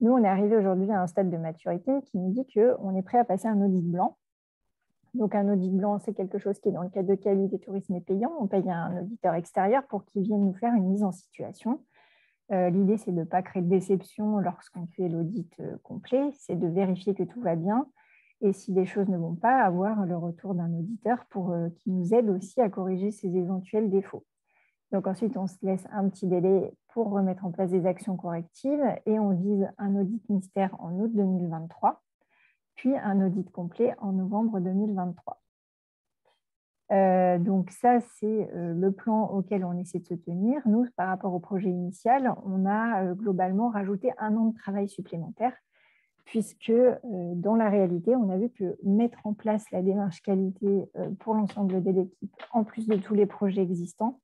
Nous, on est arrivé aujourd'hui à un stade de maturité qui nous dit qu'on est prêt à passer un audit blanc. Donc, un audit blanc, c'est quelque chose qui, dans le cadre de qualité tourisme, est payant. On paye un auditeur extérieur pour qu'il vienne nous faire une mise en situation. L'idée, c'est de ne pas créer de déception lorsqu'on fait l'audit complet, c'est de vérifier que tout va bien. Et si des choses ne vont pas, avoir le retour d'un auditeur qui nous aide aussi à corriger ces éventuels défauts. Donc ensuite, on se laisse un petit délai pour remettre en place des actions correctives et on vise un audit mystère en août 2023, puis un audit complet en novembre 2023. Donc ça, c'est le plan auquel on essaie de se tenir. Nous, par rapport au projet initial, on a globalement rajouté 1 an de travail supplémentaire, puisque dans la réalité, on a vu que mettre en place la démarche qualité pour l'ensemble de l'équipe, en plus de tous les projets existants,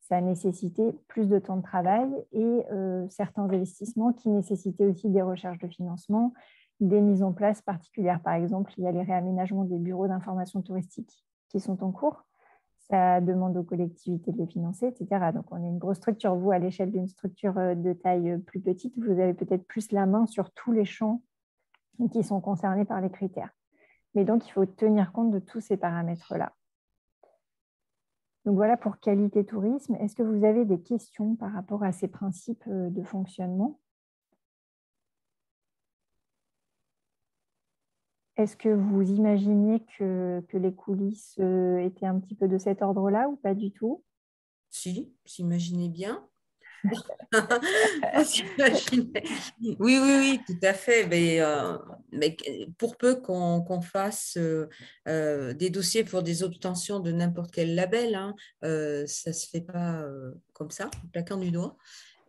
ça a nécessité plus de temps de travail et certains investissements qui nécessitaient aussi des recherches de financement, des mises en place particulières. Par exemple, il y a les réaménagements des bureaux d'information touristique qui sont en cours. Ça demande aux collectivités de les financer, etc. Donc, on est une grosse structure. Vous, à l'échelle d'une structure de taille plus petite, vous avez peut-être plus la main sur tous les champs qui sont concernés par les critères. Mais donc, il faut tenir compte de tous ces paramètres-là. Donc, voilà pour qualité tourisme. Est-ce que vous avez des questions par rapport à ces principes de fonctionnement ? Est-ce que vous imaginiez que les coulisses étaient un petit peu de cet ordre-là ou pas du tout? Si, j'imaginais bien. Oui, tout à fait. Mais pour peu qu'on fasse des dossiers pour des obtentions de n'importe quel label, hein, ça ne se fait pas comme ça, en claquant du doigt.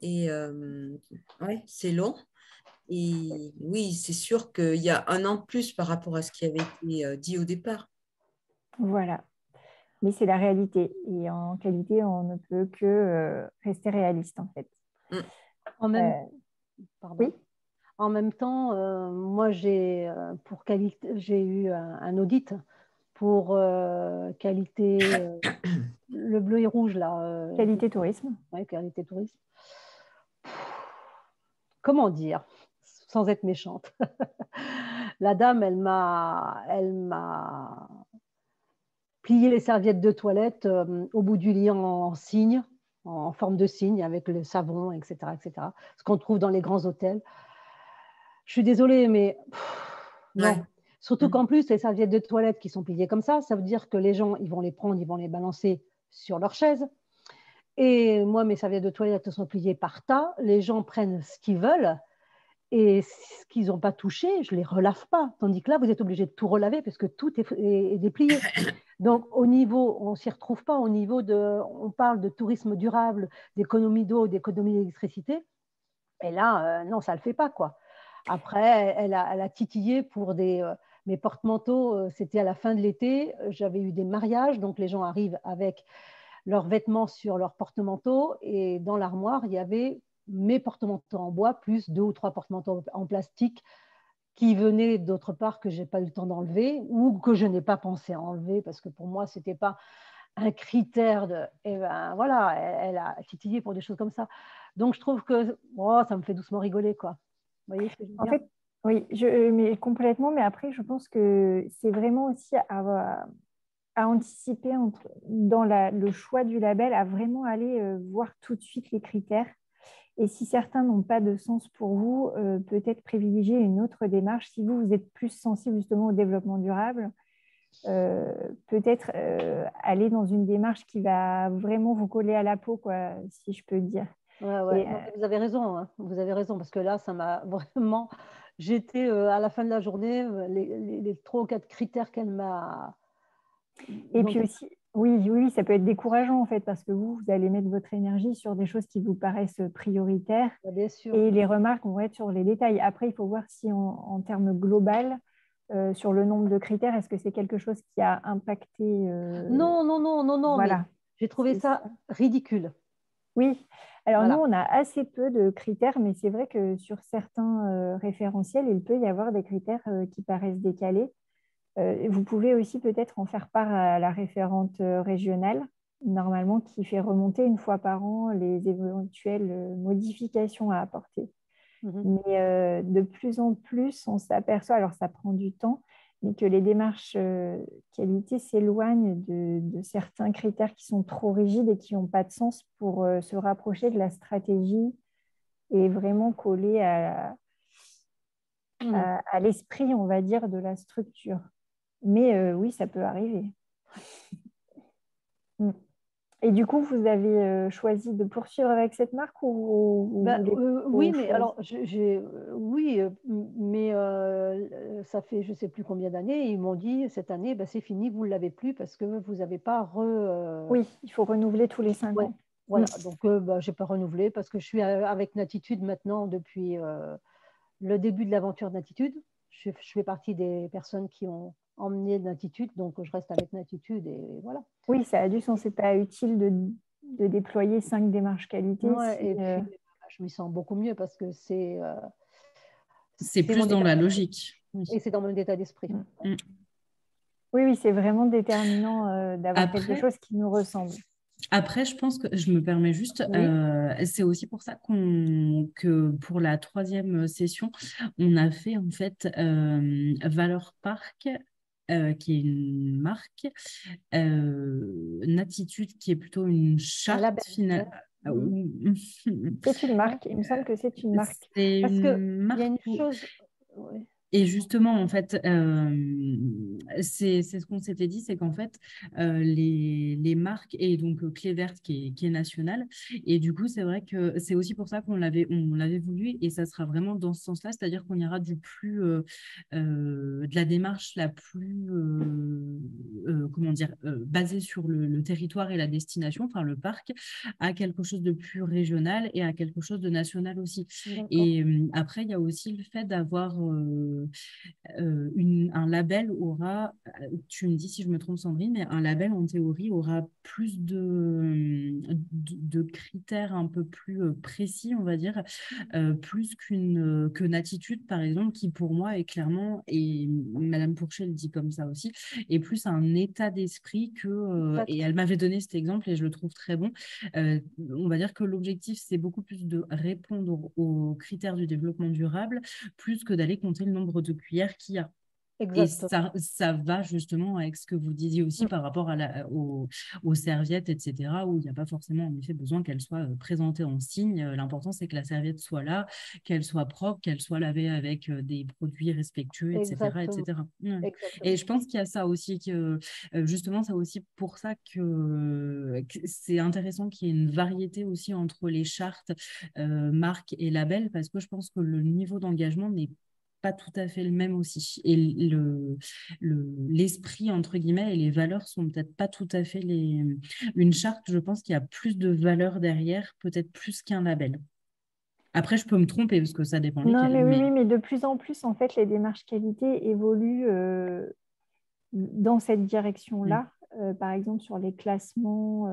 Et ouais, c'est long. Et oui, c'est sûr qu'il y a 1 an de plus par rapport à ce qui avait été dit au départ. Voilà. Mais c'est la réalité. Et en qualité, on ne peut que rester réaliste, en fait. En même, pardon. Oui. En même temps, moi, j'ai eu un audit pour qualité, le bleu et rouge, là. Qualité tourisme. Oui, qualité tourisme. Comment dire, sans être méchante. La dame, elle m'a plié les serviettes de toilette au bout du lit en signe, en forme de signe, avec le savon, etc., etc. Ce qu'on trouve dans les grands hôtels. Je suis désolée, mais non. Ouais. Surtout qu'en plus, les serviettes de toilette qui sont pliées comme ça veut dire que les gens, ils vont les prendre, ils vont les balancer sur leur chaise. Et moi, mes serviettes de toilette sont pliées par tas. Les gens prennent ce qu'ils veulent. Et ce qu'ils n'ont pas touché, je ne les relave pas. Tandis que là, vous êtes obligé de tout relaver parce que tout est déplié. Donc, au niveau, on ne s'y retrouve pas. Au niveau on parle de tourisme durable, d'économie d'eau, d'économie d'électricité. Et là, non, ça ne le fait pas, quoi. Après, elle a titillé pour mes porte-manteaux. C'était à la fin de l'été. J'avais eu des mariages. Donc, les gens arrivent avec leurs vêtements sur leurs porte-manteaux. Et dans l'armoire, il y avait mes porte-manteaux en bois, plus 2 ou 3 porte-manteaux en plastique qui venaient d'autre part que je n'ai pas eu le temps d'enlever ou que je n'ai pas pensé à enlever parce que pour moi, ce n'était pas un critère de. Et ben voilà, elle a titillé pour des choses comme ça. Donc je trouve que ça me fait doucement rigoler, quoi. Vous voyez ce que je veux En dire? fait, oui, mais complètement, mais après, je pense que c'est vraiment aussi à anticiper dans le choix du label, à vraiment aller voir tout de suite les critères. Et si certains n'ont pas de sens pour vous, peut-être privilégier une autre démarche. Si vous êtes plus sensible justement au développement durable, peut-être aller dans une démarche qui va vraiment vous coller à la peau, quoi, si je peux dire. Ouais. Et, Non, vous avez raison, hein. Vous avez raison, parce que là, ça m'a vraiment. J'étais à la fin de la journée, les 3 ou 4 critères qu'elle m'a. et puis aussi, oui, ça peut être décourageant en fait, parce que vous allez mettre votre énergie sur des choses qui vous paraissent prioritaires, Bien sûr. et les remarques vont être sur les détails. Après, il faut voir si en termes global, sur le nombre de critères, est-ce que c'est quelque chose qui a impacté Non, mais voilà. j'ai trouvé ça ridicule. Oui, alors Voilà. nous, on a assez peu de critères, mais c'est vrai que sur certains référentiels, il peut y avoir des critères qui paraissent décalés. Vous pouvez aussi peut-être en faire part à la référente régionale, normalement, qui fait remonter une fois par an les éventuelles modifications à apporter. Mais de plus en plus, on s'aperçoit, alors ça prend du temps, mais que les démarches qualité s'éloignent de certains critères qui sont trop rigides et qui n'ont pas de sens pour se rapprocher de la stratégie et vraiment coller à l'esprit, on va dire, de la structure. Mais oui, ça peut arriver. Mm. Et du coup, vous avez choisi de poursuivre avec cette marque ou oui, mais alors, oui, mais ça fait je ne sais plus combien d'années. Ils m'ont dit cette année, c'est fini, vous ne l'avez plus parce que vous n'avez pas Oui, il faut renouveler tous les 5 ans. Voilà, donc je n'ai pas renouvelé parce que je suis avec Natitude maintenant depuis le début de l'aventure de Natitude. Je fais partie des personnes qui ont emmené Natitude, donc je reste avec Natitude et voilà. Oui, ça a du sens. C'est pas utile de déployer 5 démarches qualité. Ouais, et puis, je m'y sens beaucoup mieux parce que c'est plus dans la logique. Et c'est dans mon état d'esprit. Oui, c'est vraiment déterminant d'avoir quelque chose qui nous ressemble. Après, je pense que je me permets juste, c'est aussi pour ça que pour la 3e session, on a fait en fait Valeur Parc, qui est une marque, Natitude, qui est plutôt une charte finale. C'est une marque, il me semble que c'est une marque. Parce qu'il y a une chose. Et justement, en fait, c'est ce qu'on s'était dit, c'est qu'en fait, les marques, et donc Clé Verte qui est nationale, et du coup, c'est vrai que c'est aussi pour ça qu'on l'avait voulu, et ça sera vraiment dans ce sens-là, c'est-à-dire qu'on ira de la démarche la plus, comment dire, basée sur le territoire et la destination, enfin le parc, à quelque chose de plus régional et à quelque chose de national aussi. Et après, il y a aussi le fait d'avoir un label aura, tu me dis si je me trompe Sandrine, mais un label en théorie aura plus de critères un peu plus précis, on va dire, plus que Natitude par exemple, qui pour moi est clairement, et Madame Pourchet le dit comme ça aussi, est plus un état d'esprit et elle m'avait donné cet exemple et je le trouve très bon. On va dire que l'objectif c'est beaucoup plus de répondre aux critères du développement durable plus que d'aller compter le nombre de cuillères qu'il y a. Et Exactement. ça va justement avec ce que vous disiez aussi Mm. par rapport aux serviettes, etc., où il n'y a pas forcément en effet besoin qu'elles soient présentées en signe. L'important, c'est que la serviette soit là, qu'elle soit propre, qu'elle soit lavée avec des produits respectueux, etc., Exactement. etc. Ouais. Et Exactement. je pense qu'il y a ça aussi, que justement, c'est aussi pour ça que c'est intéressant qu'il y ait une variété aussi entre les chartes, marques et labels, parce que je pense que le niveau d'engagement n'est pas tout à fait le même aussi. Et l'esprit, entre guillemets, et les valeurs sont peut-être pas tout à fait les... Une charte, je pense qu'il y a plus de valeurs derrière, peut-être plus qu'un label. Après, je peux me tromper parce que ça dépend Non, lesquels, mais oui, mais... oui, mais de plus en plus, en fait, les démarches qualité évoluent dans cette direction-là. Par exemple, sur les classements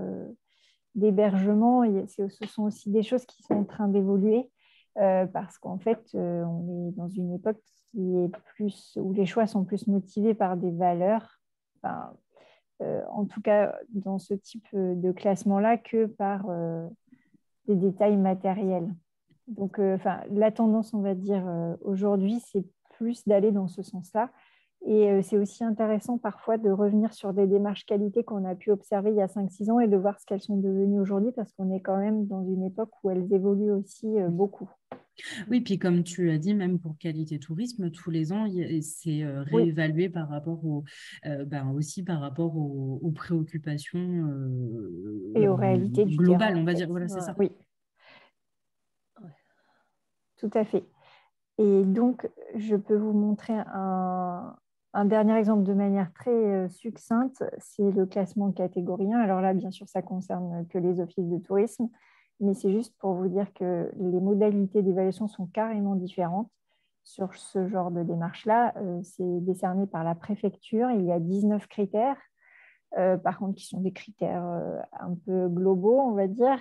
d'hébergement, ce sont aussi des choses qui sont en train d'évoluer parce qu'en fait, on est dans une époque qui est plus, où les choix sont plus motivés par des valeurs, enfin, en tout cas dans ce type de classement-là, que par des détails matériels. Donc, la tendance, on va dire, aujourd'hui, c'est plus d'aller dans ce sens-là. Et c'est aussi intéressant parfois de revenir sur des démarches qualité qu'on a pu observer il y a 5-6 ans et de voir ce qu'elles sont devenues aujourd'hui parce qu'on est quand même dans une époque où elles évoluent aussi beaucoup. Oui, puis comme tu l'as dit, même pour Qualité Tourisme, tous les ans, c'est Oui, réévalué par rapport aussi par rapport aux préoccupations et aux réalités du terrain, globales, on en va fait. dire. Voilà, c'est Ouais. ça. Oui, tout à fait. Et donc, je peux vous montrer un dernier exemple de manière très succincte, c'est le classement catégorie 1. Alors là, bien sûr, ça concerne que les offices de tourisme, mais c'est juste pour vous dire que les modalités d'évaluation sont carrément différentes sur ce genre de démarche-là. C'est décerné par la préfecture. Il y a 19 critères, par contre, qui sont des critères un peu globaux, on va dire,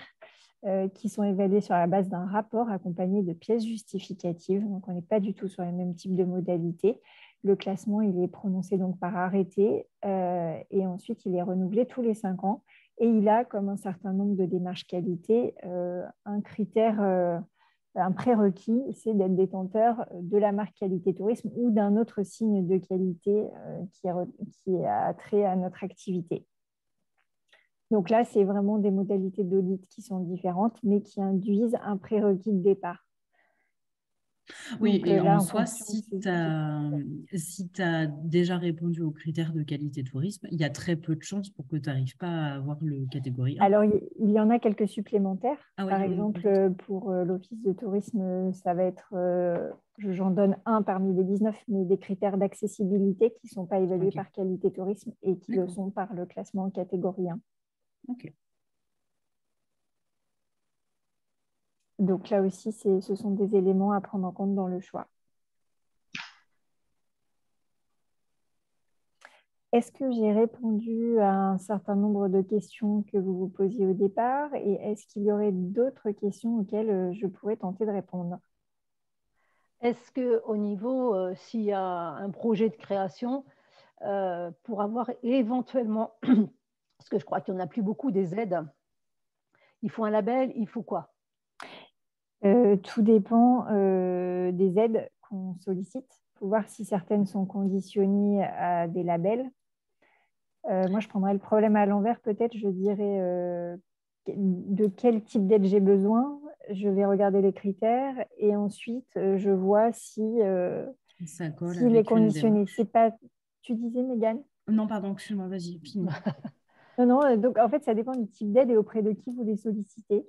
qui sont évalués sur la base d'un rapport accompagné de pièces justificatives. Donc, on n'est pas du tout sur les mêmes types de modalités. Le classement, il est prononcé donc par arrêté et ensuite, il est renouvelé tous les 5 ans. Et il a, comme un certain nombre de démarches qualité, un critère, un prérequis, c'est d'être détenteur de la marque Qualité Tourisme ou d'un autre signe de qualité qui a trait à notre activité. Donc là, c'est vraiment des modalités d'audit qui sont différentes, mais qui induisent un prérequis de départ. Oui, Donc et là, en en soi, fonction de si ces... tu as déjà répondu aux critères de qualité tourisme, il y a très peu de chances pour que tu n'arrives pas à avoir le catégorie 1. Alors, il y en a quelques supplémentaires. Ah oui, Par exemple, pour l'Office de tourisme, ça va être, j'en donne un parmi les 19, mais des critères d'accessibilité qui ne sont pas évalués ok, par Qualité Tourisme et qui le d'accord, sont par le classement en catégorie 1. ok. Donc là aussi, ce sont des éléments à prendre en compte dans le choix. Est-ce que j'ai répondu à un certain nombre de questions que vous vous posiez au départ et est-ce qu'il y aurait d'autres questions auxquelles je pourrais tenter de répondre? Est-ce qu'au niveau, s'il y a un projet de création, pour avoir éventuellement, parce que je crois qu'il n'y en a plus beaucoup des aides, il faut un label, il faut quoi? Tout dépend des aides qu'on sollicite. Il faut voir si certaines sont conditionnées à des labels. Moi, je prendrais le problème à l'envers, peut-être. Je dirais de quel type d'aide j'ai besoin. Je vais regarder les critères et ensuite, je vois Ça colle s'il est avec une conditionné. démarche. C'est pas... Tu disais, Mégane? Non, pardon, excuse-moi, vas-y, finis. Non, non, donc en fait, ça dépend du type d'aide et auprès de qui vous les sollicitez.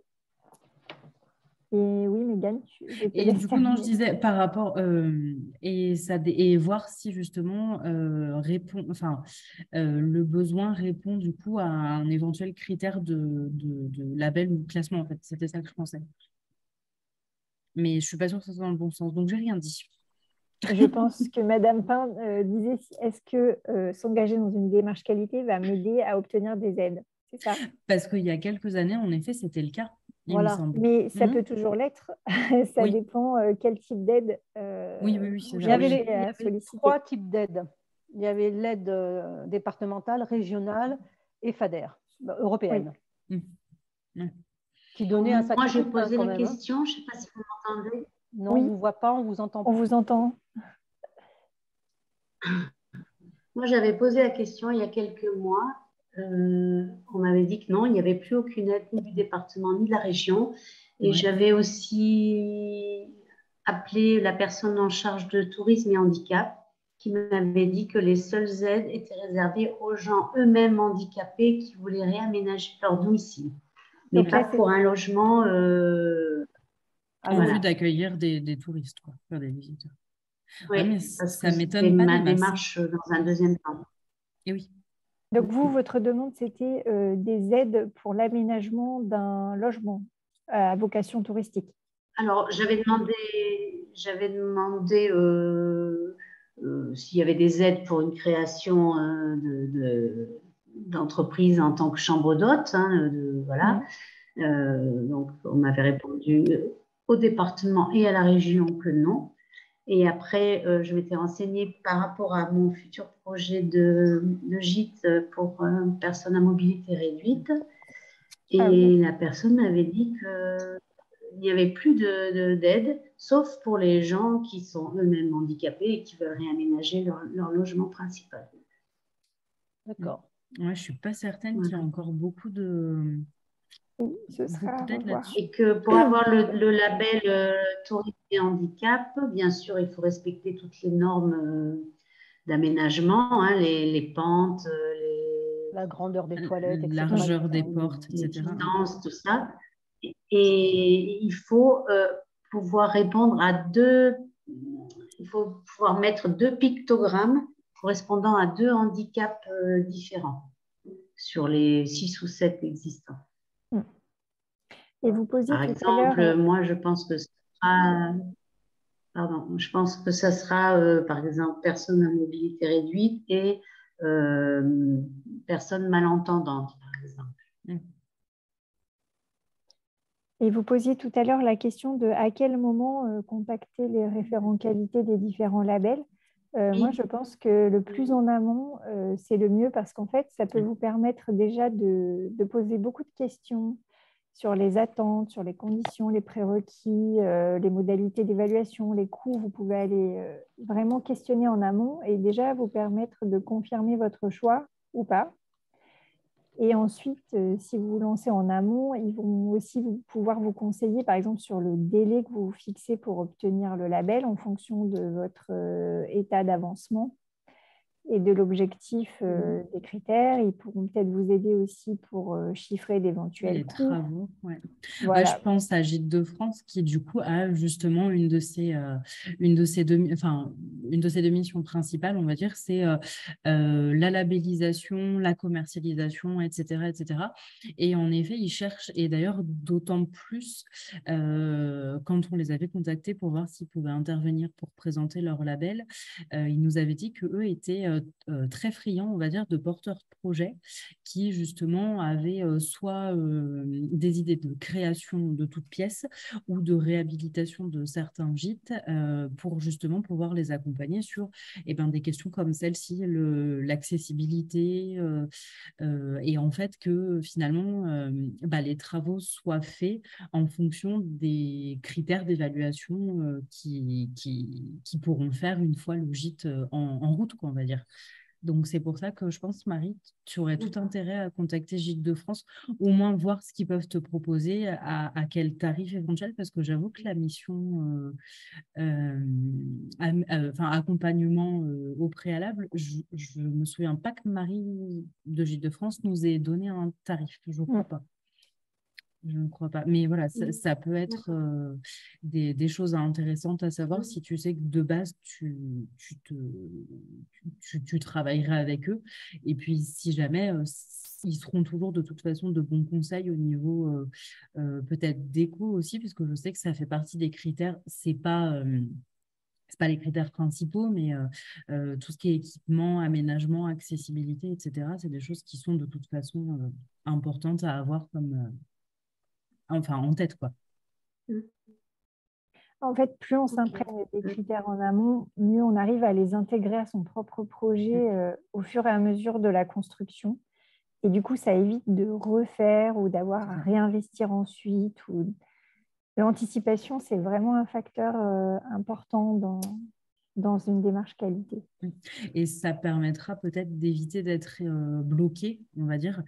Et oui, Mégane, je te Et laisse du coup, non, je terminer. disais par rapport et voir si justement le besoin répond du coup à un éventuel critère de label ou classement en fait. C'était ça que je pensais. Mais je suis pas sûre que ça soit dans le bon sens, donc j'ai rien dit. Je pense que Madame Pain disait, est-ce que s'engager dans une démarche qualité va m'aider à obtenir des aides? C'est ça. Parce qu'il y a quelques années, en effet, c'était le cas, il me Voilà. semble. Mais ça Mhm. peut toujours l'être. Ça Oui, dépend quel type d'aide oui, c'est Il vous y ça. avait, Oui. cherchez il y à avait solliciter. 3 types d'aides. Il y avait l'aide départementale, régionale et FADER, Oui. européenne, Mhm. Ouais. qui donnait un Moi, sacré je coup vais de main poser quand la même. Hein. question. Je ne sais pas si vous m'entendez. Non, on ne Oui, vous voit pas, on ne vous entend on pas. vous entend. Moi, j'avais posé la question il y a quelques mois. On m'avait dit que non, il n'y avait plus aucune aide ni du département ni de la région. Et Ouais. j'avais aussi appelé la personne en charge de tourisme et handicap qui m'avait dit que les seules aides étaient réservées aux gens eux-mêmes handicapés qui voulaient réaménager leur domicile, mais Donc pas là, c'est pour un logement. En vue Voilà. d'accueillir des touristes, quoi, faire des visiteurs. Ouais, Oui, mais parce ça que c'était m'étonne pas ma des masses. démarche dans un deuxième temps. Et oui. Donc vous, votre demande, c'était des aides pour l'aménagement d'un logement à vocation touristique. Alors, j'avais demandé s'il y avait des aides pour une création d'entreprise en tant que chambre d'hôte. Hein, voilà. Donc, on m'avait répondu au département et à la région que non. Et après, je m'étais renseignée par rapport à mon futur projet de gîte pour personnes à mobilité réduite. Et Ah oui. la personne m'avait dit il n'y avait plus d'aide, sauf pour les gens qui sont eux-mêmes handicapés et qui veulent réaménager leur logement principal. D'accord. Ouais, je ne suis pas certaine qu'il y ait Voilà. encore beaucoup de Oui, ce sera à d'aide revoir. là-dessus. Et que pour avoir le label tourisme et handicap, bien sûr, il faut respecter toutes les normes d'aménagement, hein, les pentes, La grandeur des toilettes, etc. Largeur des etc. portes, les etc. distances, tout ça. Et il faut pouvoir répondre à il faut pouvoir mettre 2 pictogrammes correspondant à 2 handicaps différents sur les 6 ou 7 existants. Et vous posiez Par tout à l'heure, exemple, moi, je pense que ça sera, par exemple, personne à mobilité réduite et personne malentendante, par exemple. et vous posiez tout à l'heure la question de à quel moment contacter les référents qualité des différents labels. Moi, je pense que le plus en amont, c'est le mieux parce qu'en fait, ça peut vous permettre déjà de poser beaucoup de questions sur les attentes, sur les conditions, les prérequis, les modalités d'évaluation, les coûts. Vous pouvez aller vraiment questionner en amont et déjà vous permettre de confirmer votre choix ou pas. Et ensuite, si vous vous lancez en amont, ils vont aussi pouvoir vous conseiller, par exemple, sur le délai que vous fixez pour obtenir le label en fonction de votre état d'avancement et de l'objectif des critères. Ils pourront peut-être vous aider aussi pour chiffrer d'éventuels Les coûts. travaux, ouais. Voilà. Je pense à Gîtes de France qui, du coup, a justement une de ses deux missions principales, on va dire, c'est la labellisation, la commercialisation, etc., etc. Et en effet, ils cherchent, et d'ailleurs, d'autant plus quand on les avait contactés pour voir s'ils pouvaient intervenir pour présenter leur label, ils nous avaient dit qu'eux étaient très friands, on va dire, de porteurs de projets qui, justement, avaient soit des idées de création de toutes pièces ou de réhabilitation de certains gîtes pour justement pouvoir les accompagner sur des questions comme celle-ci, l'accessibilité et en fait que finalement les travaux soient faits en fonction des critères d'évaluation qui pourront faire une fois le gîte en route, quoi, on va dire. Donc, c'est pour ça que je pense, Marie, tu aurais tout intérêt à contacter Gîtes de France, au moins voir ce qu'ils peuvent te proposer, à quel tarif éventuel, parce que j'avoue que la mission accompagnement au préalable, je ne me souviens pas que Marie de Gîtes de France nous ait donné un tarif, je ne crois pas. Je ne crois pas. Mais voilà, ça peut être des choses intéressantes à savoir si tu sais que de base, tu travaillerais avec eux. Et puis, si jamais, ils seront toujours de toute façon de bons conseils au niveau peut-être d'éco aussi, puisque je sais que ça fait partie des critères. C'est pas les critères principaux, mais tout ce qui est équipement, aménagement, accessibilité, etc., c'est des choses qui sont de toute façon importantes à avoir comme en tête, quoi. En fait, plus on s'imprègne des critères en amont, mieux on arrive à les intégrer à son propre projet au fur et à mesure de la construction. Et du coup, ça évite de refaire ou d'avoir à réinvestir ensuite. L'anticipation, c'est vraiment un facteur important dans une démarche qualité. Et ça permettra peut-être d'éviter d'être bloqué, on va dire,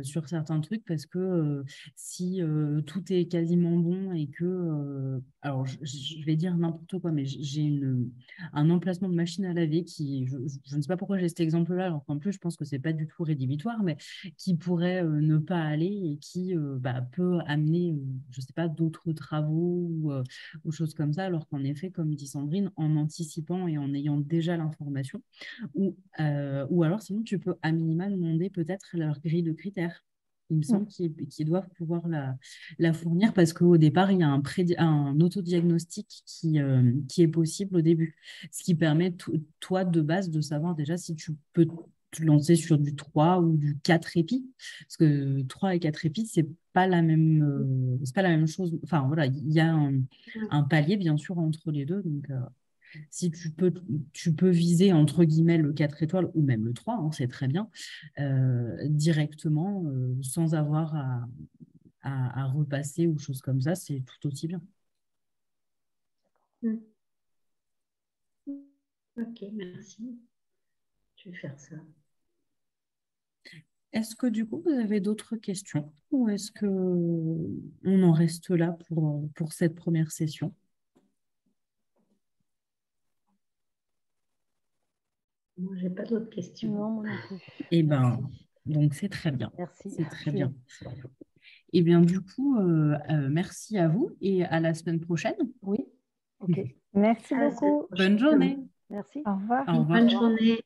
sur certains trucs, parce que si tout est quasiment bon et que, alors je vais dire n'importe quoi, mais j'ai un emplacement de machine à laver qui, je ne sais pas pourquoi j'ai cet exemple-là, alors qu'en plus je pense que c'est pas du tout rédhibitoire, mais qui pourrait ne pas aller et qui peut amener, je sais pas, d'autres travaux ou choses comme ça, alors qu'en effet, comme dit Sandrine, en anticipant et en ayant déjà l'information, ou alors sinon tu peux à minima demander peut-être leur grille de critères. Il me semble qu'ils doivent pouvoir la fournir parce qu'au départ, il y a un autodiagnostic qui est possible au début, ce qui permet toi de base de savoir déjà si tu peux te lancer sur du 3 ou du 4 épis, parce que 3 et 4 épis, c'est pas la même chose. Enfin voilà, il y a un palier bien sûr entre les deux, donc si tu peux viser entre guillemets le 4 étoiles ou même le 3, hein, c'est très bien, directement, sans avoir à repasser ou choses comme ça, c'est tout aussi bien. Ok, merci. Je vais faire ça. Est-ce que du coup, vous avez d'autres questions ou est-ce qu'on en reste là pour cette première session? Moi, je n'ai pas d'autres questions. Non, moi non plus. Eh bien, donc c'est très bien. Merci. C'est très bien. Eh bien, du coup, merci à vous et à la semaine prochaine. Oui, ok. Merci beaucoup. Bonne journée. Merci. Au revoir. Au revoir. Bonne journée.